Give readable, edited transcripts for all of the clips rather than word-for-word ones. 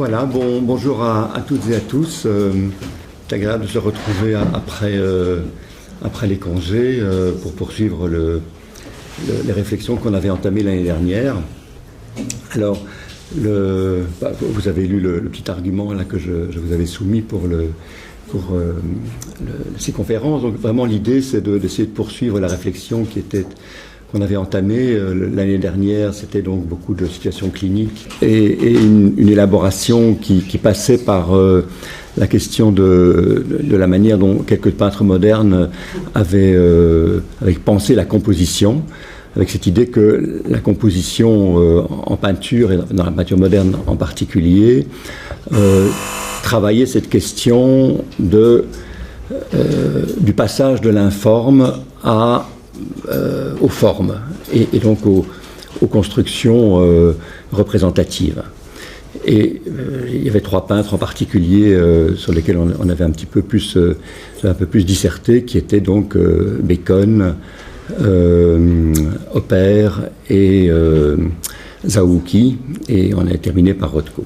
Voilà, bonjour à toutes et à tous. C'est agréable de se retrouver après les congés pour poursuivre les réflexions qu'on avait entamées l'année dernière. Alors, vous avez lu le petit argument là, que je vous avais soumis pour ces conférences. Donc vraiment l'idée c'est d'essayer de poursuivre la réflexion qu'on avait entamée l'année dernière. C'était donc beaucoup de situations cliniques et une élaboration qui passait par la question de la manière dont quelques peintres modernes avaient pensé la composition, avec cette idée que la composition en peinture, et dans la peinture moderne en particulier, travaillait cette question du passage de l'informe aux formes et donc aux constructions représentatives. Et il y avait trois peintres en particulier sur lesquels on avait un peu plus disserté, qui étaient donc Bacon, Oppert et Zauki, et on a terminé par Rothko.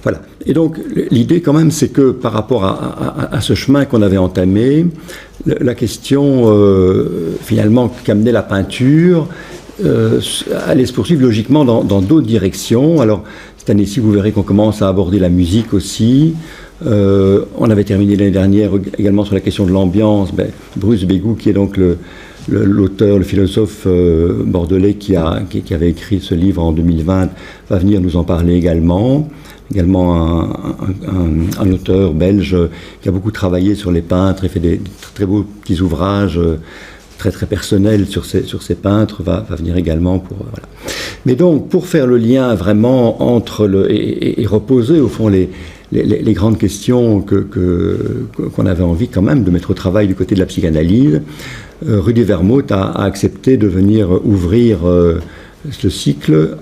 Voilà. Et donc l'idée quand même, c'est que par rapport à ce chemin qu'on avait entamé, la question finalement qu'amenait la peinture allait se poursuivre logiquement dans d'autres directions. Alors cette année-ci, vous verrez qu'on commence à aborder la musique aussi. On avait terminé l'année dernière également sur la question de l'ambiance. Bruce Bégou, qui est donc l'auteur, le philosophe bordelais qui avait écrit ce livre en 2020, va venir nous en parler également. Également un auteur belge qui a beaucoup travaillé sur les peintres et fait des très beaux petits ouvrages très très personnels sur ces peintres, va venir également pour voilà. Mais donc pour faire le lien vraiment entre et reposer au fond les grandes questions qu'on avait envie quand même de mettre au travail du côté de la psychanalyse, Rudy Vermouth a accepté de venir ouvrir ce cycle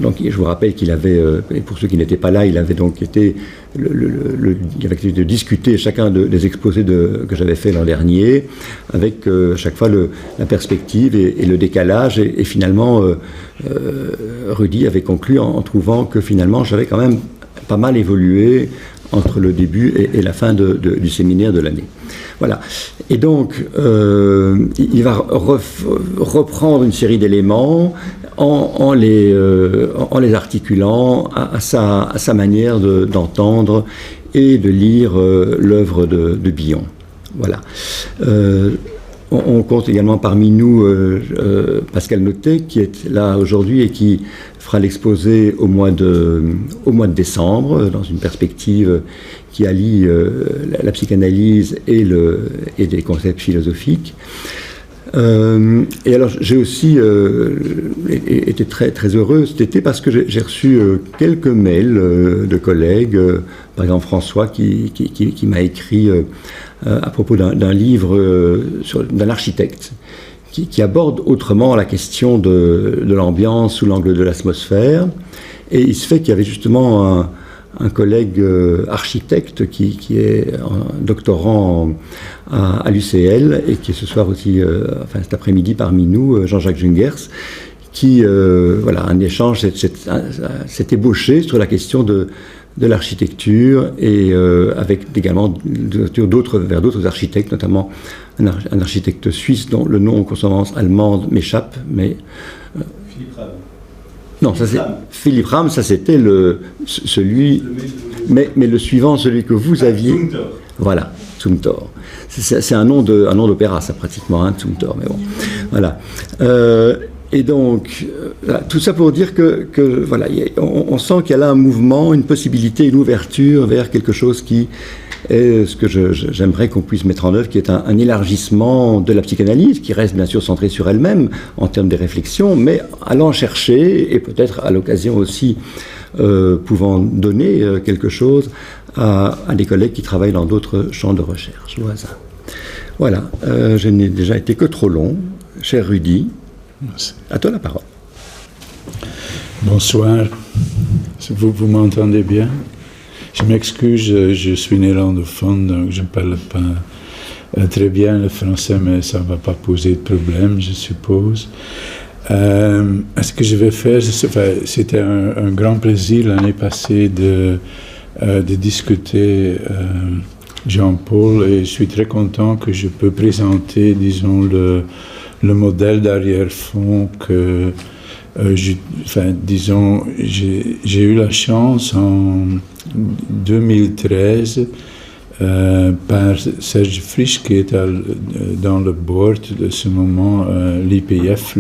donc je vous rappelle qu'il avait, et pour ceux qui n'étaient pas là, il avait donc été il avait été de discuter chacun des exposés que j'avais fait l'an dernier, avec chaque fois la perspective et le décalage, et finalement Rudy avait conclu en trouvant que finalement j'avais quand même pas mal évolué entre le début et la fin du séminaire de l'année. Voilà. Et donc, il va reprendre une série d'éléments en les articulant à sa manière d'entendre et de lire l'œuvre de Billon. Voilà. On compte également parmi nous Pascal Notet, qui est là aujourd'hui et qui fera l'exposé au mois de décembre, dans une perspective qui allie la psychanalyse et des concepts philosophiques. Et alors j'ai aussi été très très heureux cet été parce que j'ai reçu quelques mails de collègues, par exemple François qui m'a écrit à propos d'un livre d'un architecte qui aborde autrement la question de l'ambiance sous l'angle de l'atmosphère. Et il se fait qu'il y avait justement un collègue architecte qui est doctorant à l'UCL et qui est ce soir aussi, cet après-midi parmi nous, Jean-Jacques Jungers, qui, un échange s'est ébauché sur la question de l'architecture et avec également vers d'autres architectes, notamment un architecte suisse dont le nom en consonance allemande m'échappe, mais... Philippe Rame. Non, ça c'est Philippe Rame, ça c'était celui, mais le suivant, celui que vous aviez. Zumthor. Voilà, Zumthor. C'est un nom d'opéra, ça pratiquement, Zumthor, mais bon, voilà. Et donc, tout ça pour dire que voilà, on sent qu'il y a là un mouvement, une possibilité, une ouverture vers quelque chose qui est ce que j'aimerais qu'on puisse mettre en œuvre, qui est un élargissement de la psychanalyse, qui reste bien sûr centrée sur elle-même en termes de réflexion, mais allant chercher, et peut-être à l'occasion aussi pouvant donner quelque chose à des collègues qui travaillent dans d'autres champs de recherche au hasard. Voilà, je n'ai déjà été que trop long. Cher Rudy, merci. À toi la parole. Bonsoir, vous m'entendez bien? Je m'excuse, je suis néerlandophone, donc je ne parle pas très bien le français, mais ça ne va pas poser de problème, je suppose. Ce que je vais faire, c'était un grand plaisir l'année passée de discuter Jean-Paul, et je suis très content que je peux présenter, disons, le modèle d'arrière-fond que, disons, j'ai eu la chance en 2013 par Serge Frisch, qui est dans le board de ce moment, l'IPF,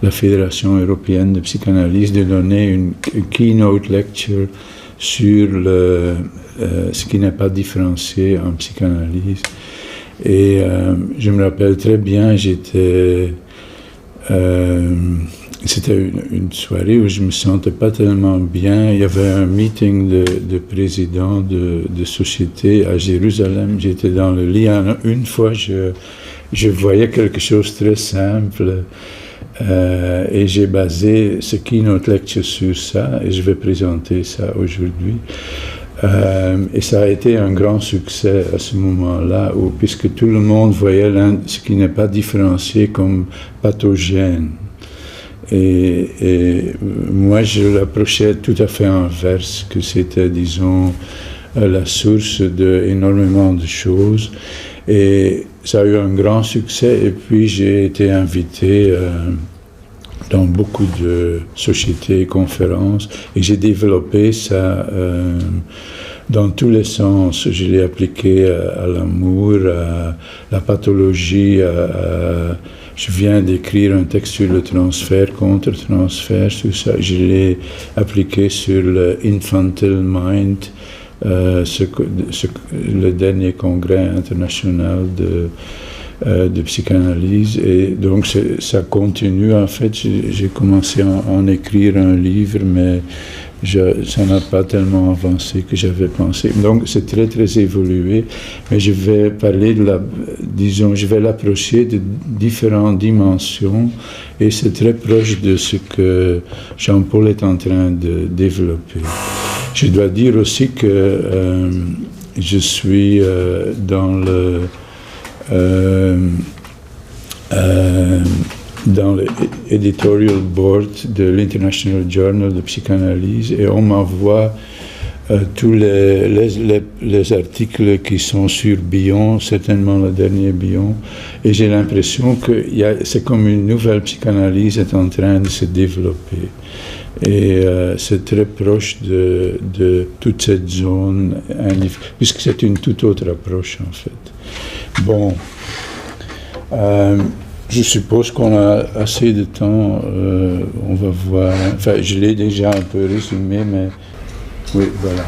la Fédération européenne de psychanalyse, de donner une keynote lecture sur ce qui n'est pas différencié en psychanalyse. Et je me rappelle très bien, c'était une soirée où je ne me sentais pas tellement bien. Il y avait un meeting de présidents de sociétés à Jérusalem. J'étais dans le lit. Une fois, je voyais quelque chose de très simple. Et j'ai basé ce keynote lecture sur ça, et je vais présenter ça aujourd'hui. Et ça a été un grand succès à ce moment-là, puisque tout le monde voyait ce qui n'est pas différencié comme pathogène. Et moi, je l'approchais tout à fait inverse, que c'était, disons, la source d'énormément de choses. Et ça a eu un grand succès, et puis j'ai été invité dans beaucoup de sociétés et conférences, et j'ai développé ça dans tous les sens. Je l'ai appliqué à l'amour, à la pathologie, je viens d'écrire un texte sur le transfert, contre-transfert, tout ça. Je l'ai appliqué sur le infantile mind, le dernier congrès international de psychanalyse, et donc ça continue. En fait, j'ai commencé à en écrire un livre, mais ça n'a pas tellement avancé que j'avais pensé. Donc c'est très très évolué, mais je vais parler je vais l'approcher de différentes dimensions, et c'est très proche de ce que Jean-Paul est en train de développer. Je dois dire aussi que je suis dans l'editorial board de l'International Journal de Psychanalyse, et on m'envoie tous les articles qui sont sur Bion, certainement le dernier Bion, et j'ai l'impression que c'est comme une nouvelle psychanalyse est en train de se développer. Et c'est très proche de toute cette zone, puisque c'est une toute autre approche en fait. Bon, je suppose qu'on a assez de temps, on va voir, enfin je l'ai déjà un peu résumé, mais oui, voilà.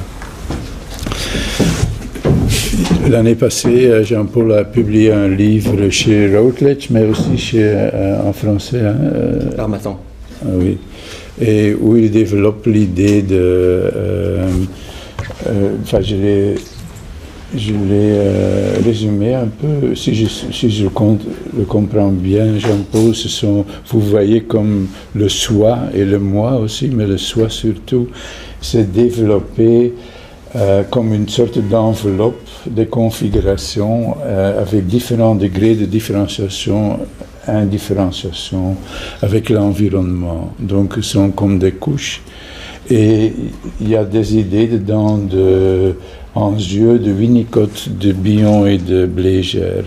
L'année passée, Jean-Paul a publié un livre chez Routledge, mais aussi en français. L'Harmattan. Ah oui. Et où il développe l'idée je l'ai résumé un peu, si je le comprends bien, Jean-Paul, vous voyez comme le soi et le moi aussi, mais le soi surtout, s'est développé comme une sorte d'enveloppe de configuration avec différents degrés de différenciation, indifférenciation avec l'environnement. Donc, ce sont comme des couches. Et il y a des idées dedans en yeux de Winnicott, de Bion et de Bléger.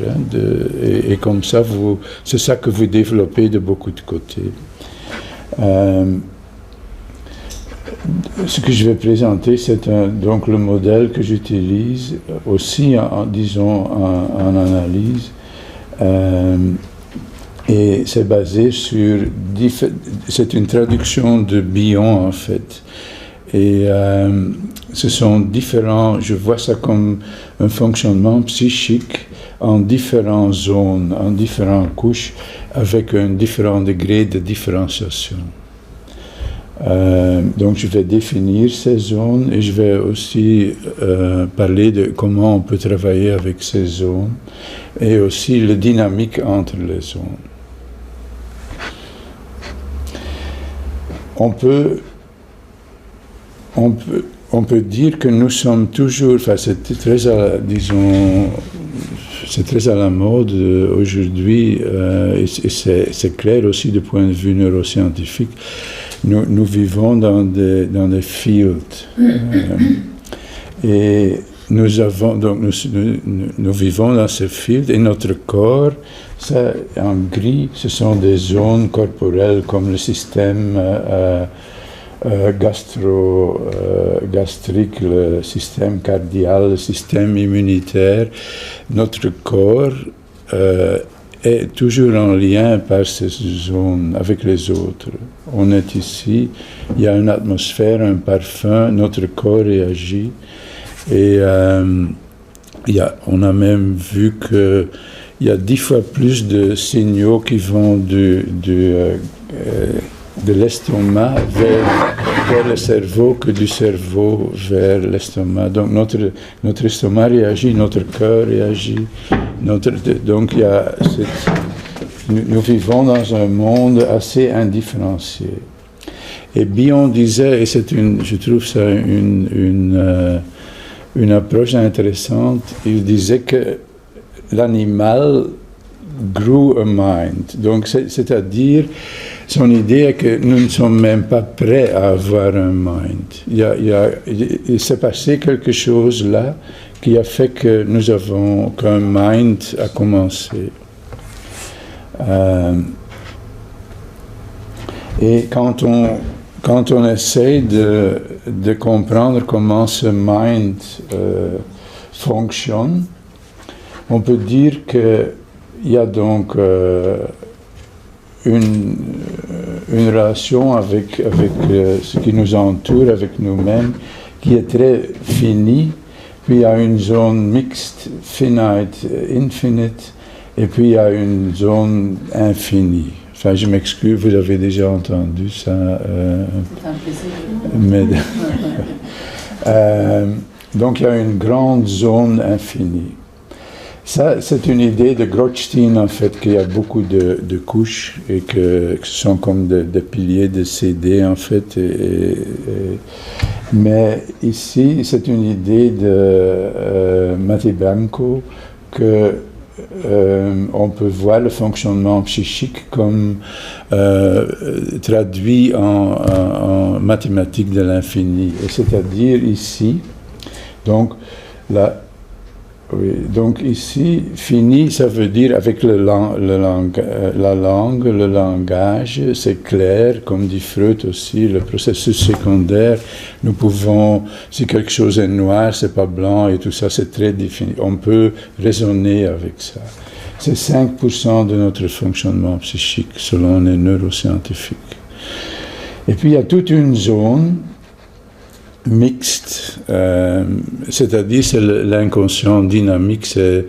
Et comme ça, c'est ça que vous développez de beaucoup de côtés. Ce que je vais présenter, c'est donc le modèle que j'utilise aussi, en analyse. Et c'est basé sur... c'est une traduction de Bion, en fait. Et ce sont différents... Je vois ça comme un fonctionnement psychique en différentes zones, en différentes couches, avec un différent degré de différenciation. Donc je vais définir ces zones, et je vais aussi parler de comment on peut travailler avec ces zones, et aussi la dynamique entre les zones. on peut dire que nous sommes toujours, enfin c'est très à la mode aujourd'hui, et c'est clair aussi du point de vue neuroscientifique. Nous vivons dans des fields. Et nous vivons dans ces fields et notre corps, ça, en gris, ce sont des zones corporelles comme le système gastrique, le système cardiaque, le système immunitaire. Notre corps est toujours en lien par ces zones avec les autres. On est ici, il y a une atmosphère, un parfum, notre corps réagit. Et on a même vu qu'il y a 10 fois plus de signaux qui vont de l'estomac vers le cerveau que du cerveau vers l'estomac. Donc notre estomac réagit, notre cœur réagit. Donc nous vivons dans un monde assez indifférencié. Et Bion disait, et je trouve ça une approche intéressante, il disait que l'animal grew a mind. Donc, c'est-à-dire, son idée est que nous ne sommes même pas prêts à avoir un mind. Il s'est passé quelque chose là qui a fait que qu'un mind a commencé. Et quand on essaie de comprendre comment ce mind fonctionne, on peut dire qu'il y a donc une relation avec ce qui nous entoure, avec nous-mêmes, qui est très finie. Puis il y a une zone mixte, finite, infinite, et puis il y a une zone infinie. Enfin, je m'excuse, vous avez déjà entendu ça. C'est un plaisir. Donc il y a une grande zone infinie. Ça, c'est une idée de Grotstein, en fait, qu'il y a beaucoup de couches et que ce sont comme des piliers de CD, en fait. Mais ici, c'est une idée de Matteo Branco que on peut voir le fonctionnement psychique comme traduit en mathématiques de l'infini. Et c'est-à-dire ici, donc ici, fini, ça veut dire avec la langue, le langage, c'est clair, comme dit Freud aussi, le processus secondaire, nous pouvons, si quelque chose est noir, c'est pas blanc et tout ça, c'est très défini. On peut raisonner avec ça. C'est 5% de notre fonctionnement psychique, selon les neuroscientifiques. Et puis, il y a toute une zone mixte, c'est-à-dire c'est l'inconscient dynamique, c'est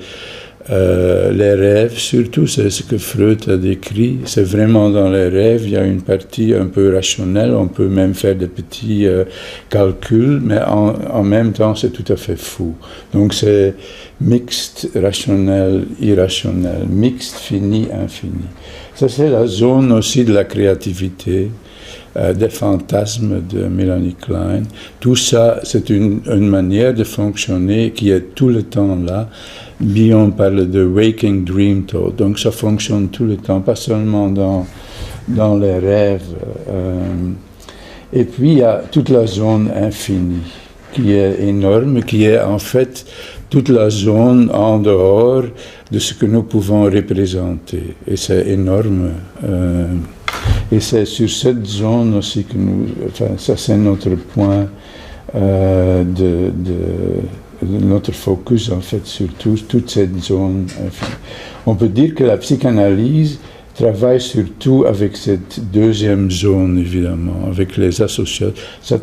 les rêves, surtout c'est ce que Freud a décrit, c'est vraiment dans les rêves, il y a une partie un peu rationnelle, on peut même faire des petits calculs, mais en même temps c'est tout à fait fou. Donc c'est mixte, rationnel, irrationnel, mixte, fini, infini. Ça c'est la zone aussi de la créativité, des fantasmes de Melanie Klein. Tout ça, c'est une manière de fonctionner qui est tout le temps là. Bion parle de waking dream thought, donc ça fonctionne tout le temps, pas seulement dans les rêves. Et puis il y a toute la zone infinie qui est énorme, qui est en fait toute la zone en dehors de ce que nous pouvons représenter. Et c'est énorme. Et c'est sur cette zone aussi que ça c'est notre point notre focus en fait sur toute cette zone. On peut dire que la psychanalyse travaille surtout avec cette deuxième zone évidemment, avec les associations. Ça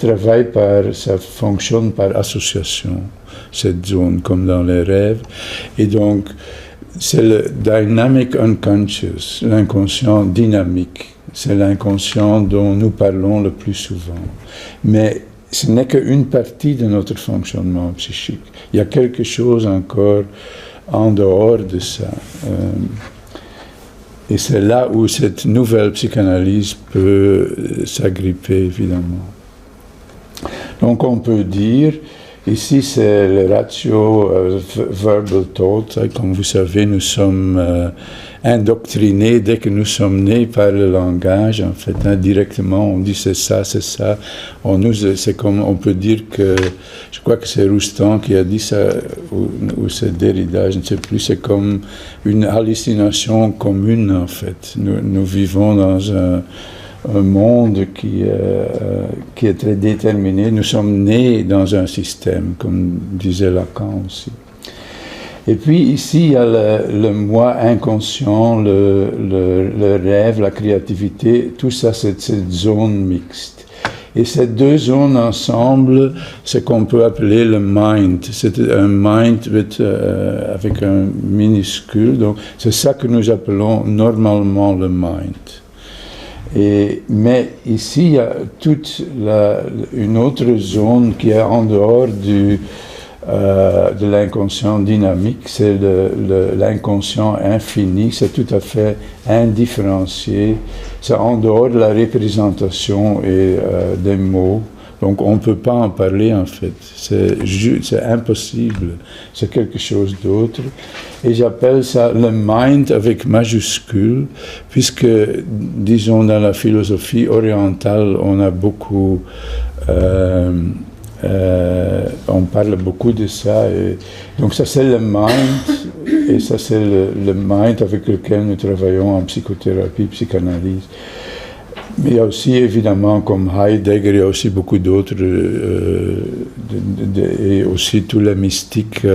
fonctionne par association, cette zone, comme dans les rêves. Et donc, c'est le dynamic unconscious, l'inconscient dynamique. C'est l'inconscient dont nous parlons le plus souvent. Mais ce n'est qu'une partie de notre fonctionnement psychique. Il y a quelque chose encore en dehors de ça. Et c'est là où cette nouvelle psychanalyse peut s'agripper, évidemment. Donc on peut dire, ici c'est le ratio verbal thought, comme vous savez, nous sommes indoctrinés dès que nous sommes nés par le langage, en fait, directement on dit c'est ça, c'est comme, on peut dire que, je crois que c'est Roustan qui a dit ça, ou c'est Derrida, je ne sais plus, c'est comme une hallucination commune, en fait. Nous vivons dans un monde qui est très déterminé. Nous sommes nés dans un système, comme disait Lacan aussi. Et puis ici, il y a le moi inconscient, le rêve, la créativité, tout ça, c'est cette zone mixte. Et ces deux zones ensemble, c'est qu'on peut appeler le mind. C'est un mind avec un minuscule, donc c'est ça que nous appelons normalement le mind. Mais ici, il y a toute une autre zone qui est en dehors de l'inconscient dynamique, c'est l'inconscient infini, c'est tout à fait indifférencié, c'est en dehors de la représentation et des mots, donc on ne peut pas en parler en fait, c'est impossible, c'est quelque chose d'autre, et j'appelle ça le mind avec majuscule, puisque, disons, dans la philosophie orientale, on a beaucoup... on parle beaucoup de ça, et donc ça c'est le mind, et ça c'est le mind avec lequel nous travaillons en psychothérapie, psychanalyse. Mais il y a aussi évidemment comme Heidegger, il y a aussi beaucoup d'autres, et aussi tous les mystiques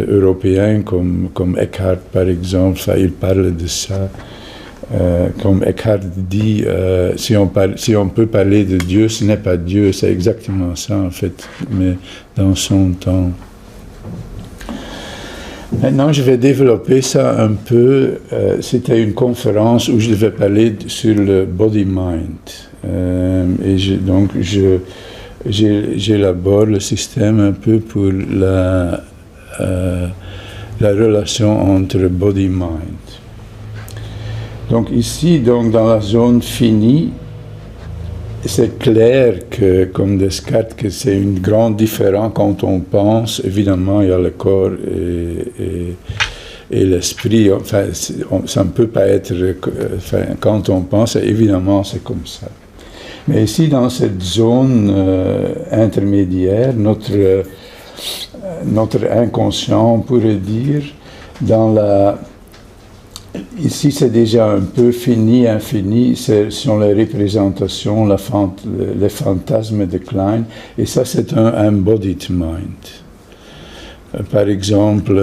européens comme Eckhart par exemple, il parle de ça. Comme Eckhart dit, si on peut parler de Dieu, ce n'est pas Dieu, c'est exactement ça en fait, mais dans son temps. Maintenant, je vais développer ça un peu. C'était une conférence où je devais parler sur le body-mind. Et donc, j'élabore le système un peu pour la relation entre body-mind. Donc ici, dans la zone finie, c'est clair que, comme Descartes, que c'est une grande différence quand on pense. Évidemment, il y a le corps et l'esprit. Enfin, ça ne peut pas être... Enfin, quand on pense, évidemment, c'est comme ça. Mais ici, dans cette zone intermédiaire, notre inconscient, on pourrait dire, ici, c'est déjà un peu fini, infini, ce sont les représentations, les fantasmes de Klein, et ça, c'est un embodied mind. Par exemple,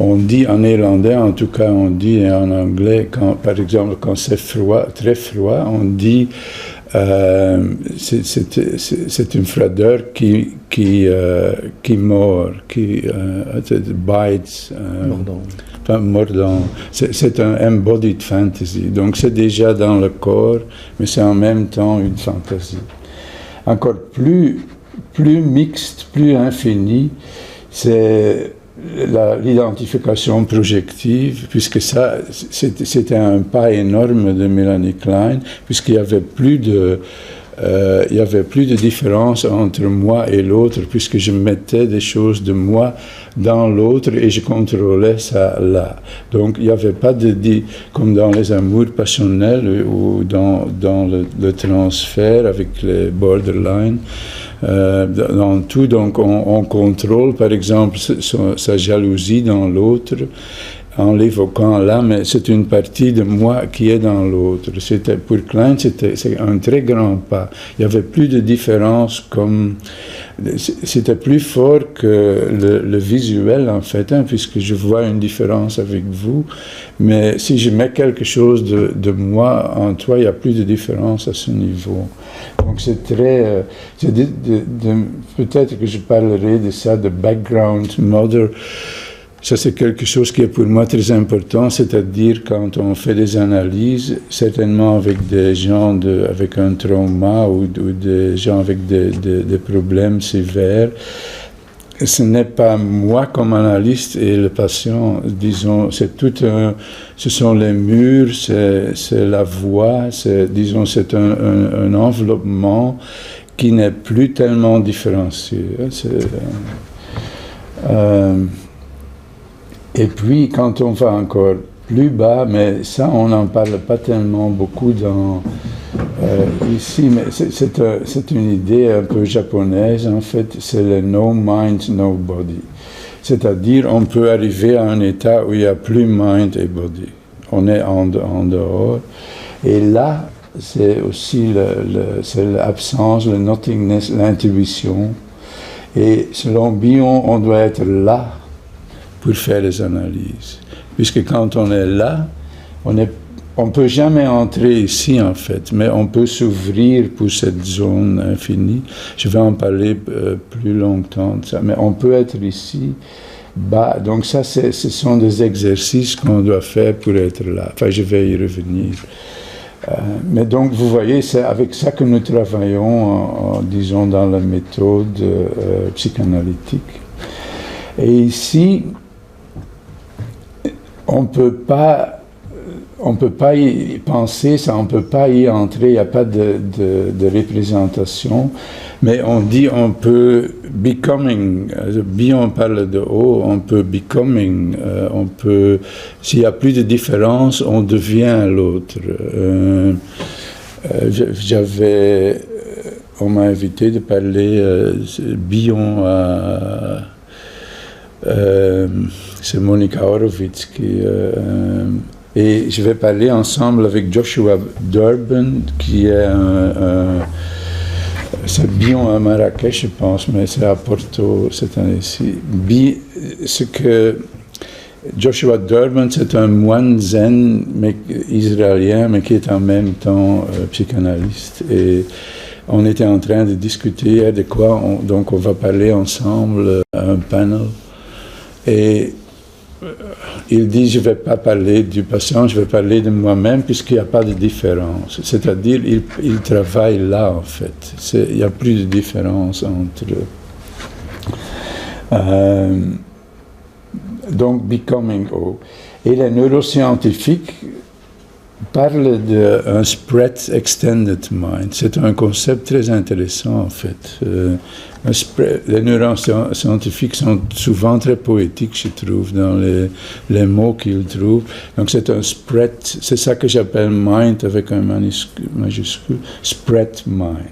on dit en néerlandais, en tout cas on dit et en anglais, par exemple, quand c'est froid, très froid, on dit c'est une froideur qui mord, qui bites. Mordant. C'est un embodied fantasy. Donc c'est déjà dans le corps, mais c'est en même temps une fantasy. Encore plus mixte, plus infini, c'est l'identification projective, puisque ça, c'était un pas énorme de Melanie Klein, puisqu'il n'y avait plus de différence entre moi et l'autre, puisque je mettais des choses de moi dans l'autre et je contrôlais ça là. Donc il n'y avait pas comme dans les amours passionnels ou dans le transfert avec les borderline, dans tout, donc on contrôle par exemple sa jalousie dans l'autre, en l'évoquant là, mais c'est une partie de moi qui est dans l'autre. Pour Klein, c'est un très grand pas. Il n'y avait plus de différence, c'était plus fort que le visuel en fait, puisque je vois une différence avec vous, mais si je mets quelque chose de moi en toi, il n'y a plus de différence à ce niveau. Donc c'est très... peut-être que je parlerai de ça, de background mother. Ça, c'est quelque chose qui est pour moi très important, c'est-à-dire quand on fait des analyses, certainement avec des gens avec un trauma ou des gens avec des problèmes sévères, ce n'est pas moi comme analyste et le patient, disons, ce sont les murs, c'est la voix, c'est un enveloppement qui n'est plus tellement différencié. Et puis, quand on va encore plus bas, mais ça, on n'en parle pas tellement beaucoup ici, mais c'est une idée un peu japonaise, en fait, c'est le no mind, no body. C'est-à-dire, on peut arriver à un état où il n'y a plus mind et body. On est en dehors. Et là, c'est aussi c'est l'absence, le nothingness, l'intuition. Et selon Bion, on doit être là pour faire les analyses. Puisque quand on est là, on ne peut jamais entrer ici, en fait, mais on peut s'ouvrir pour cette zone infinie. Je vais en parler plus longtemps de ça, mais on peut être ici, bas. Donc ça, ce sont des exercices qu'on doit faire pour être là. Enfin, je vais y revenir. Mais donc, vous voyez, c'est avec ça que nous travaillons, disons, dans la méthode psychanalytique. Et ici, on ne peut pas y penser, ça, on ne peut pas y entrer, il n'y a pas de représentation, mais on dit on peut becoming, on parle de haut, on peut becoming, on peut, s'il n'y a plus de différence, on devient l'autre. On m'a invité de parler Bion à... c'est Monica Horowitz et je vais parler ensemble avec Joshua Durbin, qui est c'est Bion à Marrakech, je pense, mais c'est à Porto cette année-ci. Ce que Joshua Durbin, c'est un moine zen israélien, mais qui est en même temps psychanalyste. Et on était en train de discuter de quoi, donc on va parler ensemble à un panel. Et il dit, je ne vais pas parler du patient, je vais parler de moi-même, puisqu'il n'y a pas de différence. C'est-à-dire, il travaille là, en fait. Il n'y a plus de différence entre eux. Donc, becoming. Et les neuroscientifiques parlent d'un spread extended mind. C'est un concept très intéressant, en fait. Les neuroscientifiques sont souvent très poétiques, je trouve, dans les mots qu'ils trouvent. Donc c'est un spread, c'est ça que j'appelle mind avec un majuscule, spread mind.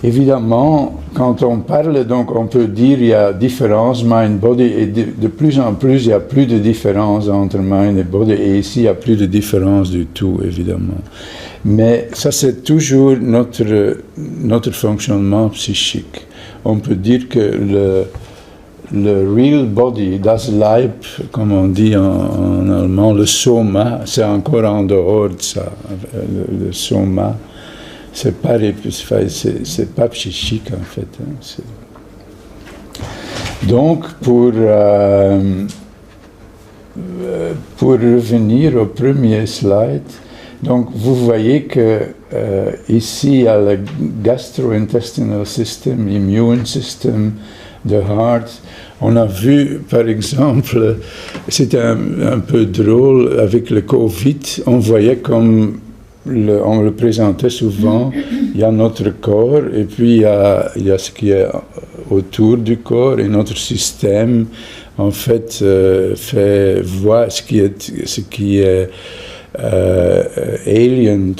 Évidemment, quand on parle, donc on peut dire il y a différence mind-body, et de plus en plus, il n'y a plus de différence entre mind et body, et ici, il n'y a plus de différence du tout, évidemment. Mais ça, c'est toujours notre fonctionnement psychique. On peut dire que le real body, das Leib, comme on dit en allemand, le soma, c'est encore en dehors de ça, le soma. C'est pas psychique, en fait. Hein. Donc, pour revenir au premier slide, donc vous voyez que ici, il y a le gastro-intestinal system, immune system, the heart. On a vu, par exemple, c'était un peu drôle, avec le Covid, on voyait comme... on le présentait souvent, il y a notre corps et puis il y a ce qui est autour du corps, et notre système en fait voit ce qui est alien,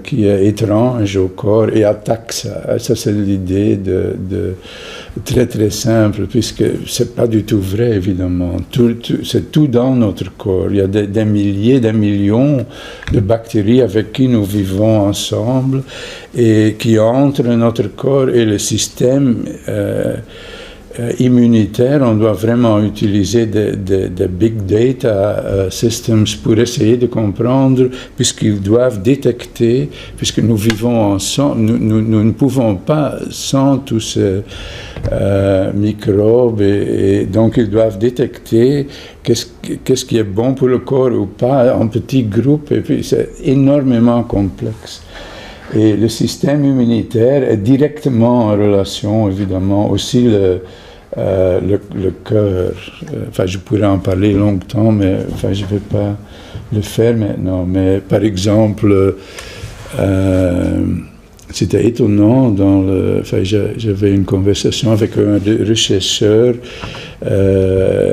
qui est étrange au corps, et attaque ça. Ça, c'est l'idée de très très simple, puisque c'est pas du tout vrai, évidemment. C'est tout dans notre corps. Il y a des milliers, des millions de bactéries avec qui nous vivons ensemble et qui entrent dans notre corps, et le système immunitaire, on doit vraiment utiliser des big data systems pour essayer de comprendre, puisqu'ils doivent détecter, puisque nous vivons ensemble, nous ne pouvons pas sans tous ces microbes, et donc ils doivent détecter qu'est-ce qui est bon pour le corps ou pas en petits groupes, et puis c'est énormément complexe. Et le système immunitaire est directement en relation, évidemment, aussi le cœur. Enfin, je pourrais en parler longtemps, mais enfin, je ne vais pas le faire maintenant. Mais par exemple, c'était étonnant, j'avais une conversation avec un rechercheur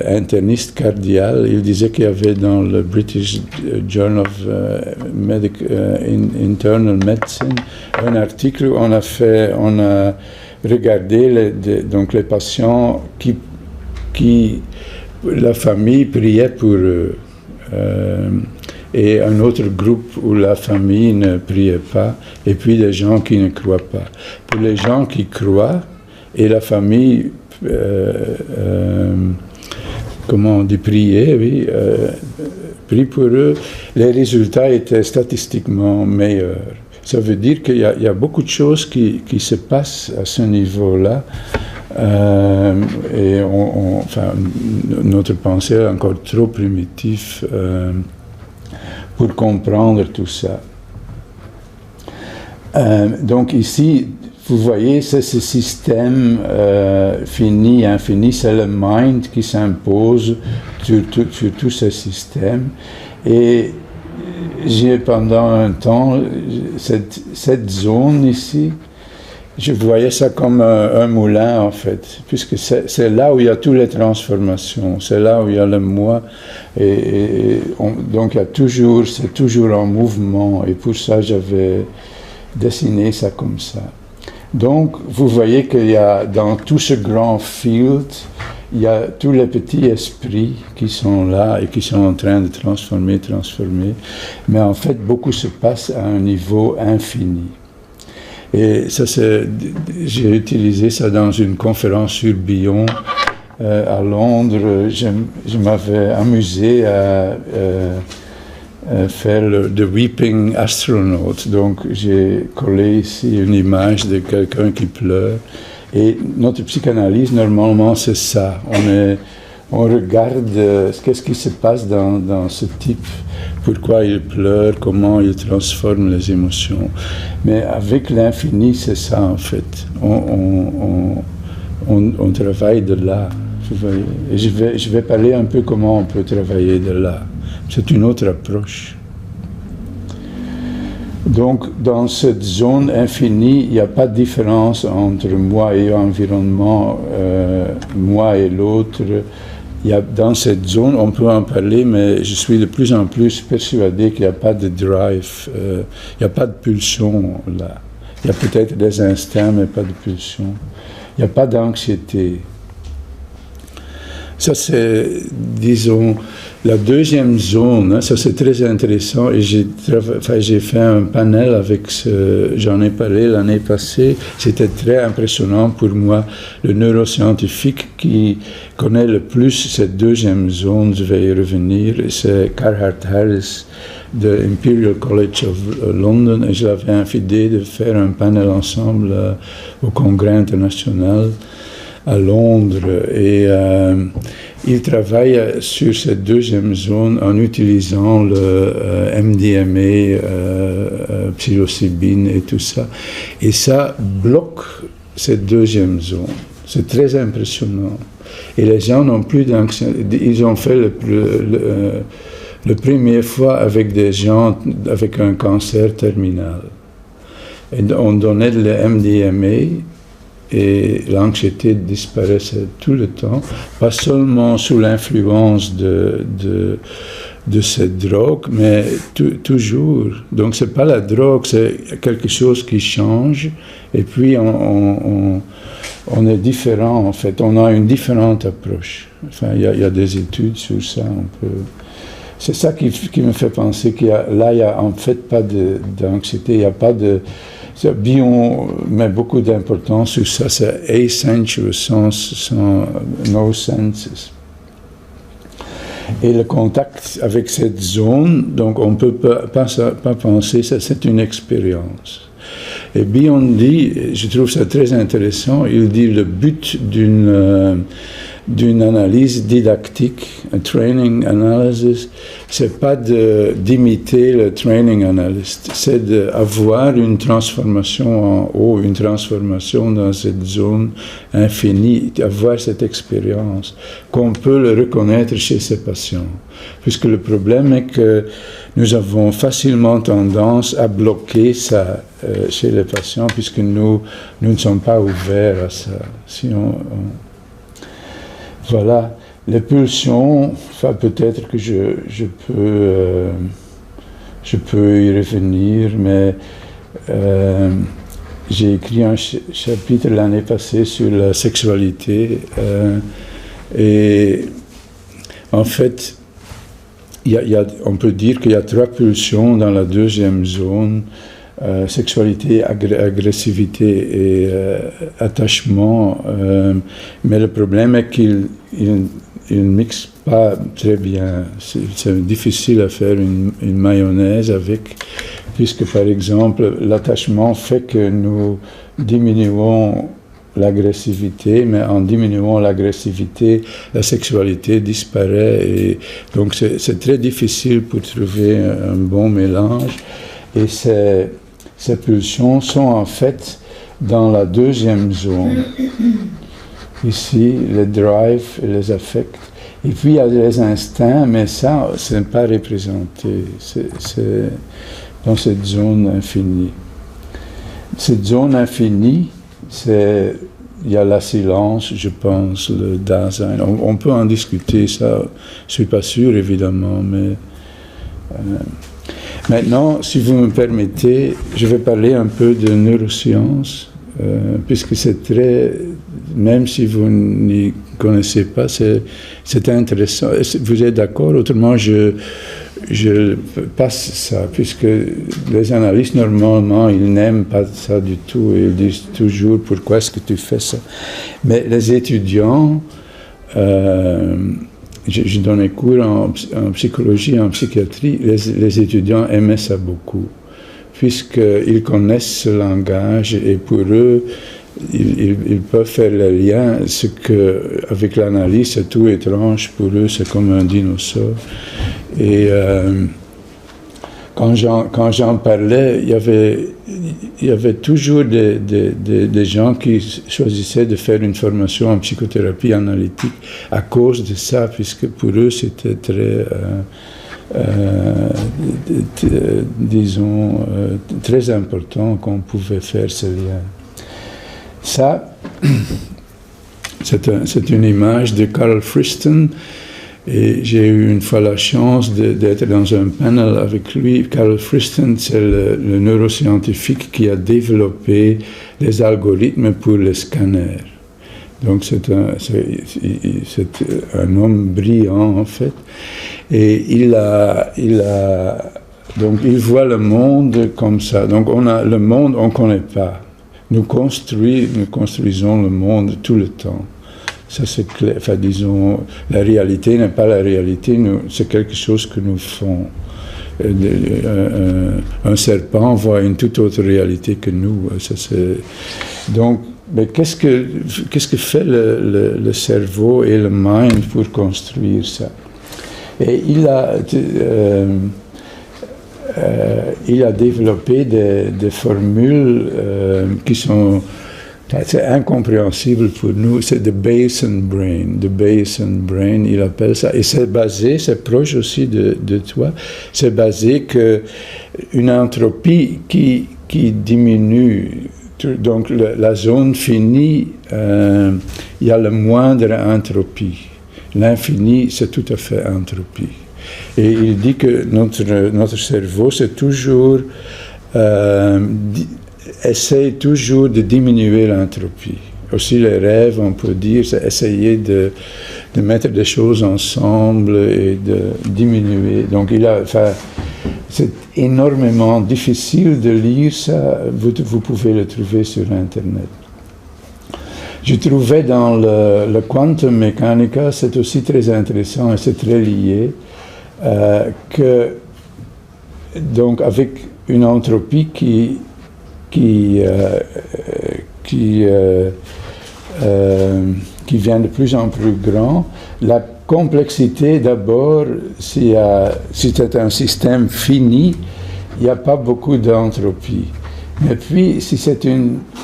interniste cardial. Il disait qu'il y avait dans le British Journal of Internal Medicine un article où on a regardé les patients qui la famille priait pour eux. Et un autre groupe où la famille ne priait pas, et puis des gens qui ne croient pas. Pour les gens qui croient, et la famille, comment on dit, priait, oui, prie pour eux, les résultats étaient statistiquement meilleurs. Ça veut dire qu'il y a beaucoup de choses qui se passent à ce niveau-là. Et enfin, notre pensée est encore trop primitive pour comprendre tout ça. Donc ici, vous voyez, c'est ce système infini, c'est le mind qui s'impose sur tout ce système. Et j'ai pendant un temps, cette zone ici, je voyais ça comme un moulin, en fait, puisque c'est là où il y a toutes les transformations, c'est là où il y a le moi, donc c'est toujours en mouvement, et pour ça, j'avais dessiné ça comme ça. Donc, vous voyez qu'il y a, dans tout ce grand field, il y a tous les petits esprits qui sont là et qui sont en train de transformer, mais en fait, beaucoup se passe à un niveau infini. Et ça, j'ai utilisé ça dans une conférence sur Bion à Londres. Je m'avais amusé à faire The Weeping Astronaut. Donc, j'ai collé ici une image de quelqu'un qui pleure. Et notre psychanalyse, normalement, c'est ça. On regarde qu'est-ce qui se passe dans ce type, pourquoi il pleure, comment il transforme les émotions. Mais avec l'infini, c'est ça en fait. On travaille de là. Vous voyez. Et je vais parler un peu comment on peut travailler de là. C'est une autre approche. Donc, dans cette zone infinie, il n'y a pas de différence entre moi et l'environnement, moi et l'autre. Dans cette zone, on peut en parler, mais je suis de plus en plus persuadé qu'il n'y a pas de drive, il n'y a pas de pulsion là. Il y a peut-être des instincts, mais pas de pulsion. Il n'y a pas d'anxiété. Ça, c'est, disons, la deuxième zone, hein, ça c'est très intéressant, et j'ai fait un panel avec j'en ai parlé l'année passée, c'était très impressionnant pour moi, le neuroscientifique qui connaît le plus cette deuxième zone, je vais y revenir, c'est Carhart Harris de Imperial College of London, et je l'avais invité de faire un panel ensemble au Congrès international à Londres, et il travaille sur cette deuxième zone en utilisant le MDMA, psilocybine et tout ça. Et ça bloque cette deuxième zone. C'est très impressionnant. Et les gens n'ont plus d'anxiété. Ils ont fait la première fois avec des gens avec un cancer terminal. Et on donnait le MDMA, et l'anxiété disparaissait tout le temps, pas seulement sous l'influence de cette drogue, mais toujours. Donc c'est pas la drogue, c'est quelque chose qui change, et puis on est différent en fait, on a une différente approche. Enfin, il y a des études sur ça, c'est ça qui me fait penser qu'il y a en fait pas d'anxiété, il n'y a pas de... Bion met beaucoup d'importance sur ça, c'est asensual, sans no senses. Et le contact avec cette zone, donc on ne peut pas penser, c'est une expérience. Et Bion dit, je trouve ça très intéressant, il dit le but d'une d'une analyse didactique, un training analysis, c'est pas d'imiter le training analyst, c'est d'avoir une transformation en haut, une transformation dans cette zone infinie, d'avoir cette expérience, qu'on peut le reconnaître chez ces patients. Puisque le problème est que nous avons facilement tendance à bloquer ça chez les patients, puisque nous ne sommes pas ouverts à ça. Si voilà, les pulsions, enfin, peut-être que je peux y revenir, mais j'ai écrit un chapitre l'année passée sur la sexualité, et en fait, on peut dire qu'il y a 3 pulsions dans la deuxième zone, sexualité, agressivité et attachement, mais le problème est qu'ils ne mixent pas très bien. C'est difficile à faire une mayonnaise avec, puisque par exemple l'attachement fait que nous diminuons l'agressivité, mais en diminuant l'agressivité, la sexualité disparaît, et donc c'est très difficile pour trouver un bon mélange, et ces pulsions sont en fait dans la deuxième zone. Ici, les drives et les affects. Et puis il y a les instincts, mais ça, ce n'est pas représenté. C'est dans cette zone infinie. Cette zone infinie, il y a la silence, je pense, le Dasein. On peut en discuter, ça, je ne suis pas sûr, évidemment, mais... Maintenant, si vous me permettez, je vais parler un peu de neurosciences, puisque c'est très, même si vous n'y connaissez pas, c'est intéressant. Vous êtes d'accord? Autrement, je passe ça, puisque les analystes, normalement, ils n'aiment pas ça du tout. Ils disent toujours, pourquoi est-ce que tu fais ça? Mais les étudiants... je donnais cours en psychologie, en psychiatrie, les étudiants aimaient ça beaucoup, puisqu'ils connaissent ce langage, et pour eux, ils peuvent faire le lien. Ce que, avec l'analyse, c'est tout étrange, pour eux, c'est comme un dinosaure. Et quand j'en parlais, il y avait toujours des gens qui choisissaient de faire une formation en psychothérapie analytique à cause de ça, puisque pour eux c'était très, disons, très important qu'on pouvait faire ce lien. Ça, c'est une image de Carl Friston. Et j'ai eu une fois la chance d'être dans un panel avec lui. Carl Friston, c'est le neuroscientifique qui a développé les algorithmes pour les scanners. Donc c'est un homme brillant en fait. Et donc il voit le monde comme ça. Donc le monde, on ne connaît pas. Nous construisons le monde tout le temps. Ça c'est clair, enfin disons, la réalité n'est pas la réalité, c'est quelque chose que nous faisons. Un serpent voit une toute autre réalité que nous. Ça, donc, mais qu'est-ce que fait le cerveau et le mind pour construire ça? Et il a développé des formules qui sont... C'est incompréhensible pour nous, c'est the Bayesian brain, il appelle ça, et c'est proche aussi de toi, c'est basé qu'une entropie qui diminue, donc la zone finie, il y a le moindre entropie, l'infini c'est tout à fait entropie. Et il dit que notre cerveau c'est toujours... essaye toujours de diminuer l'entropie. Aussi les rêves, on peut dire, c'est essayer de mettre des choses ensemble et de diminuer. Donc c'est énormément difficile de lire ça, vous pouvez le trouver sur Internet. Je trouvais dans le Quantum Mechanica, c'est aussi très intéressant et c'est très lié, que donc avec une entropie qui qui devient de plus en plus grand. La complexité, d'abord, si c'est un système fini, il n'y a pas beaucoup d'entropie. Mais puis, si c'est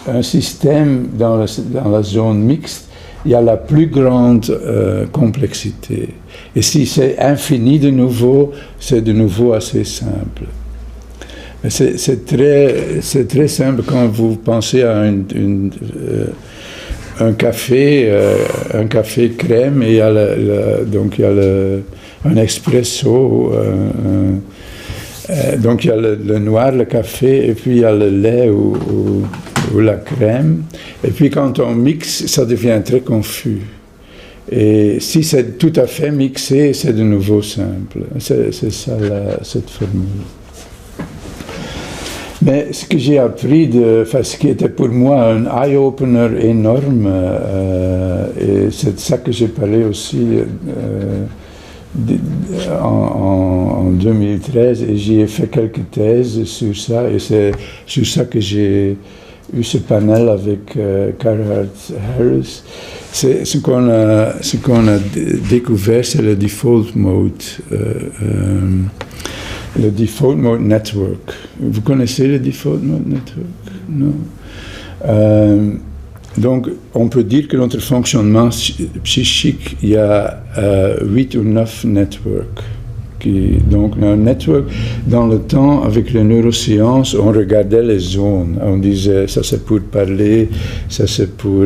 un système dans la zone mixte, il y a la plus grande complexité. Et si c'est infini de nouveau, c'est de nouveau assez simple. C'est très simple quand vous pensez à un café crème, et il y a donc il y a un espresso, donc il y a le noir, le café, et puis il y a le lait ou la crème. Et puis quand on mixe, ça devient très confus. Et si c'est tout à fait mixé, c'est de nouveau simple. C'est ça cette formule. Mais ce que j'ai appris, ce qui était pour moi un eye-opener énorme, et c'est de ça que j'ai parlé aussi en 2013, et j'y ai fait quelques thèses sur ça, et c'est sur ça que j'ai eu ce panel avec Carhart Harris. Ce qu'on a découvert, c'est le default mode. Le default mode network. Vous connaissez le default mode network? Non. Donc, on peut dire que notre fonctionnement psychique, il y a 8 ou 9 networks. Donc, un network, dans le temps, avec les neurosciences, on regardait les zones. On disait, ça c'est pour parler, ça c'est pour...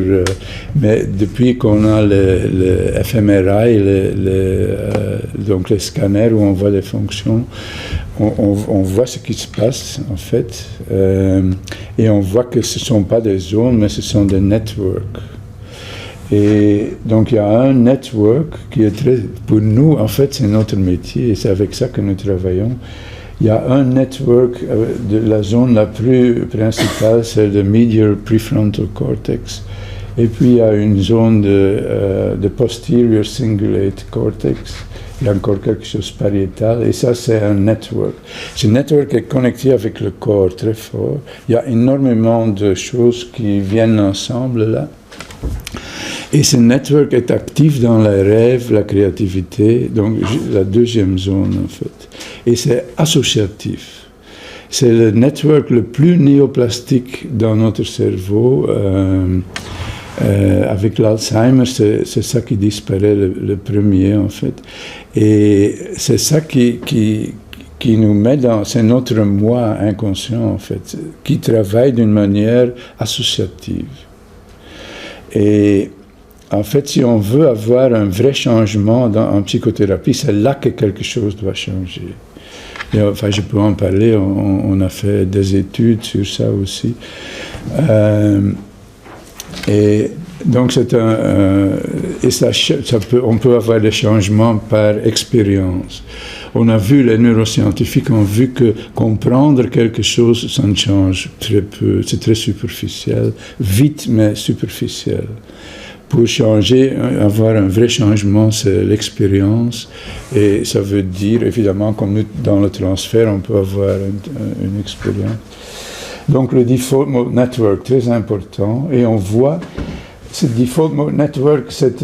mais depuis qu'on a le fMRI, donc les scanners où on voit les fonctions, on voit ce qui se passe, en fait. Et on voit que ce ne sont pas des zones, mais ce sont des networks. Et donc il y a un network qui est très... Pour nous, en fait, c'est notre métier, et c'est avec ça que nous travaillons. Il y a un network de la zone la plus principale, c'est le medial prefrontal cortex. Et puis il y a une zone de posterior cingulate cortex. Il y a encore quelque chose de pariétal, et ça c'est un network. Ce network est connecté avec le corps très fort. Il y a énormément de choses qui viennent ensemble là. Et ce network est actif dans les rêves, la créativité, donc la deuxième zone en fait. Et c'est associatif. C'est le network le plus néoplastique dans notre cerveau. Avec l'Alzheimer, c'est ça qui disparaît le premier en fait. Et c'est ça qui nous met dans... C'est notre moi inconscient en fait, qui travaille d'une manière associative. Et en fait, si on veut avoir un vrai changement en psychothérapie, c'est là que quelque chose doit changer. Et, enfin, je peux en parler, on a fait des études sur ça aussi. Et donc, on peut avoir des changements par expérience. On a vu, les neuroscientifiques ont vu que comprendre quelque chose, ça ne change très peu, c'est très superficiel, vite mais superficiel. Pour changer, avoir un vrai changement, c'est l'expérience, et ça veut dire, évidemment, comme nous, dans le transfert, on peut avoir une expérience. Donc le default mode network, très important, et on voit, ce default mode network, c'est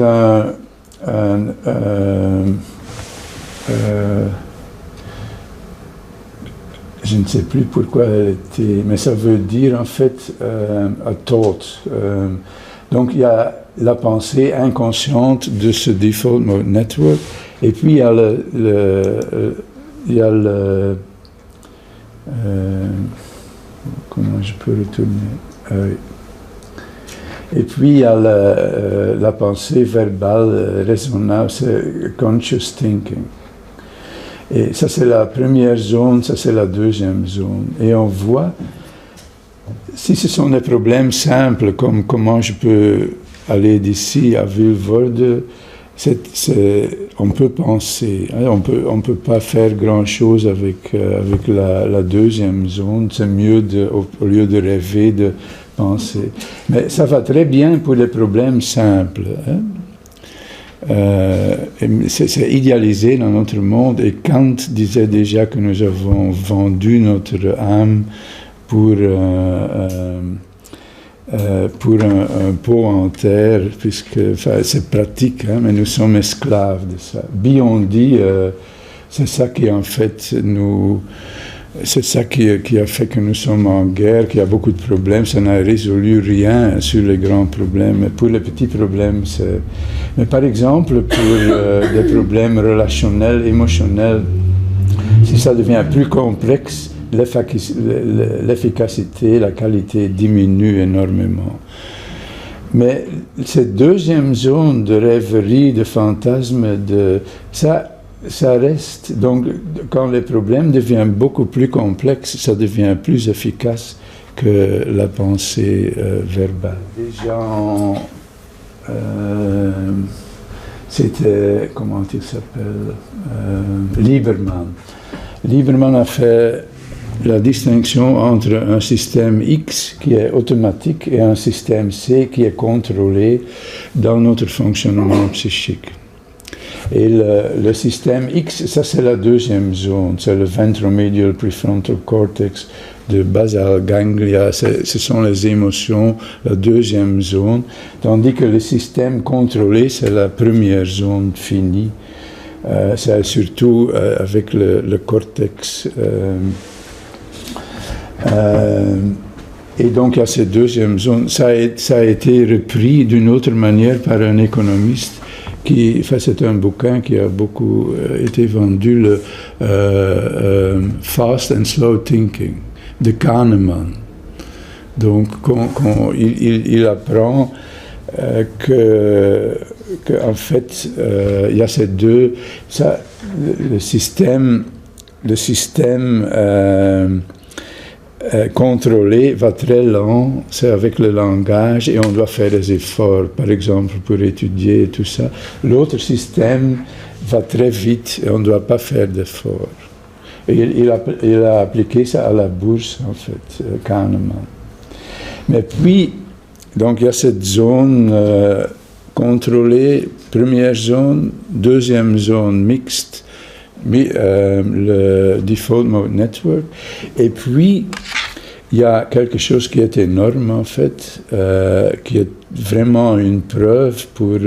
je ne sais plus pourquoi elle était, mais ça veut dire en fait a thought. Donc il y a la pensée inconsciente de ce default mode network, et puis il y a comment je peux retourner et puis il y a la pensée verbale raisonnable, c'est conscious thinking. Et ça c'est la première zone, ça c'est la deuxième zone. Et on voit, si ce sont des problèmes simples, comme comment je peux aller d'ici à Vilvoorde, on peut penser, on peut pas faire grand-chose avec la deuxième zone, c'est mieux au lieu de rêver, de penser. Mais ça va très bien pour les problèmes simples. C'est idéalisé dans notre monde, et Kant disait déjà que nous avons vendu notre âme pour pour un pot en terre, puisque c'est pratique, hein, mais nous sommes esclaves de ça. Biondi, c'est ça qui en fait c'est ça qui a fait que nous sommes en guerre, qu'il y a beaucoup de problèmes. Ça n'a résolu rien sur les grands problèmes. Mais pour les petits problèmes, c'est... Mais par exemple, pour des problèmes relationnels, émotionnels, si ça devient plus complexe, l'efficacité, la qualité diminue énormément. Mais cette deuxième zone de rêverie, de fantasme, ça reste. Donc, quand les problèmes deviennent beaucoup plus complexes, ça devient plus efficace que la pensée verbale. Les gens, c'était, comment il s'appelle, Lieberman. Lieberman a fait la distinction entre un système X qui est automatique et un système C qui est contrôlé dans notre fonctionnement psychique. Et le système X, ça c'est la deuxième zone, c'est le ventromedial prefrontal cortex de basal ganglia, ce sont les émotions, la deuxième zone, tandis que le système contrôlé, c'est la première zone finie, c'est surtout avec le cortex. Et donc il y a cette deuxième zone, ça a été repris d'une autre manière par un économiste. C'est un bouquin qui a beaucoup été vendu, le Fast and Slow Thinking de Kahneman. Donc, il apprend qu'en fait, il y a ces deux. Le système contrôlé va très lent, c'est avec le langage et on doit faire des efforts, par exemple pour étudier et tout ça. L'autre système va très vite et on ne doit pas faire d'efforts. Et il a appliqué ça à la bourse, en fait, Kahneman. Mais puis, donc il y a cette zone contrôlée, première zone, deuxième zone mixte, le Default Mode Network, et puis il y a quelque chose qui est énorme en fait, qui est vraiment une preuve pour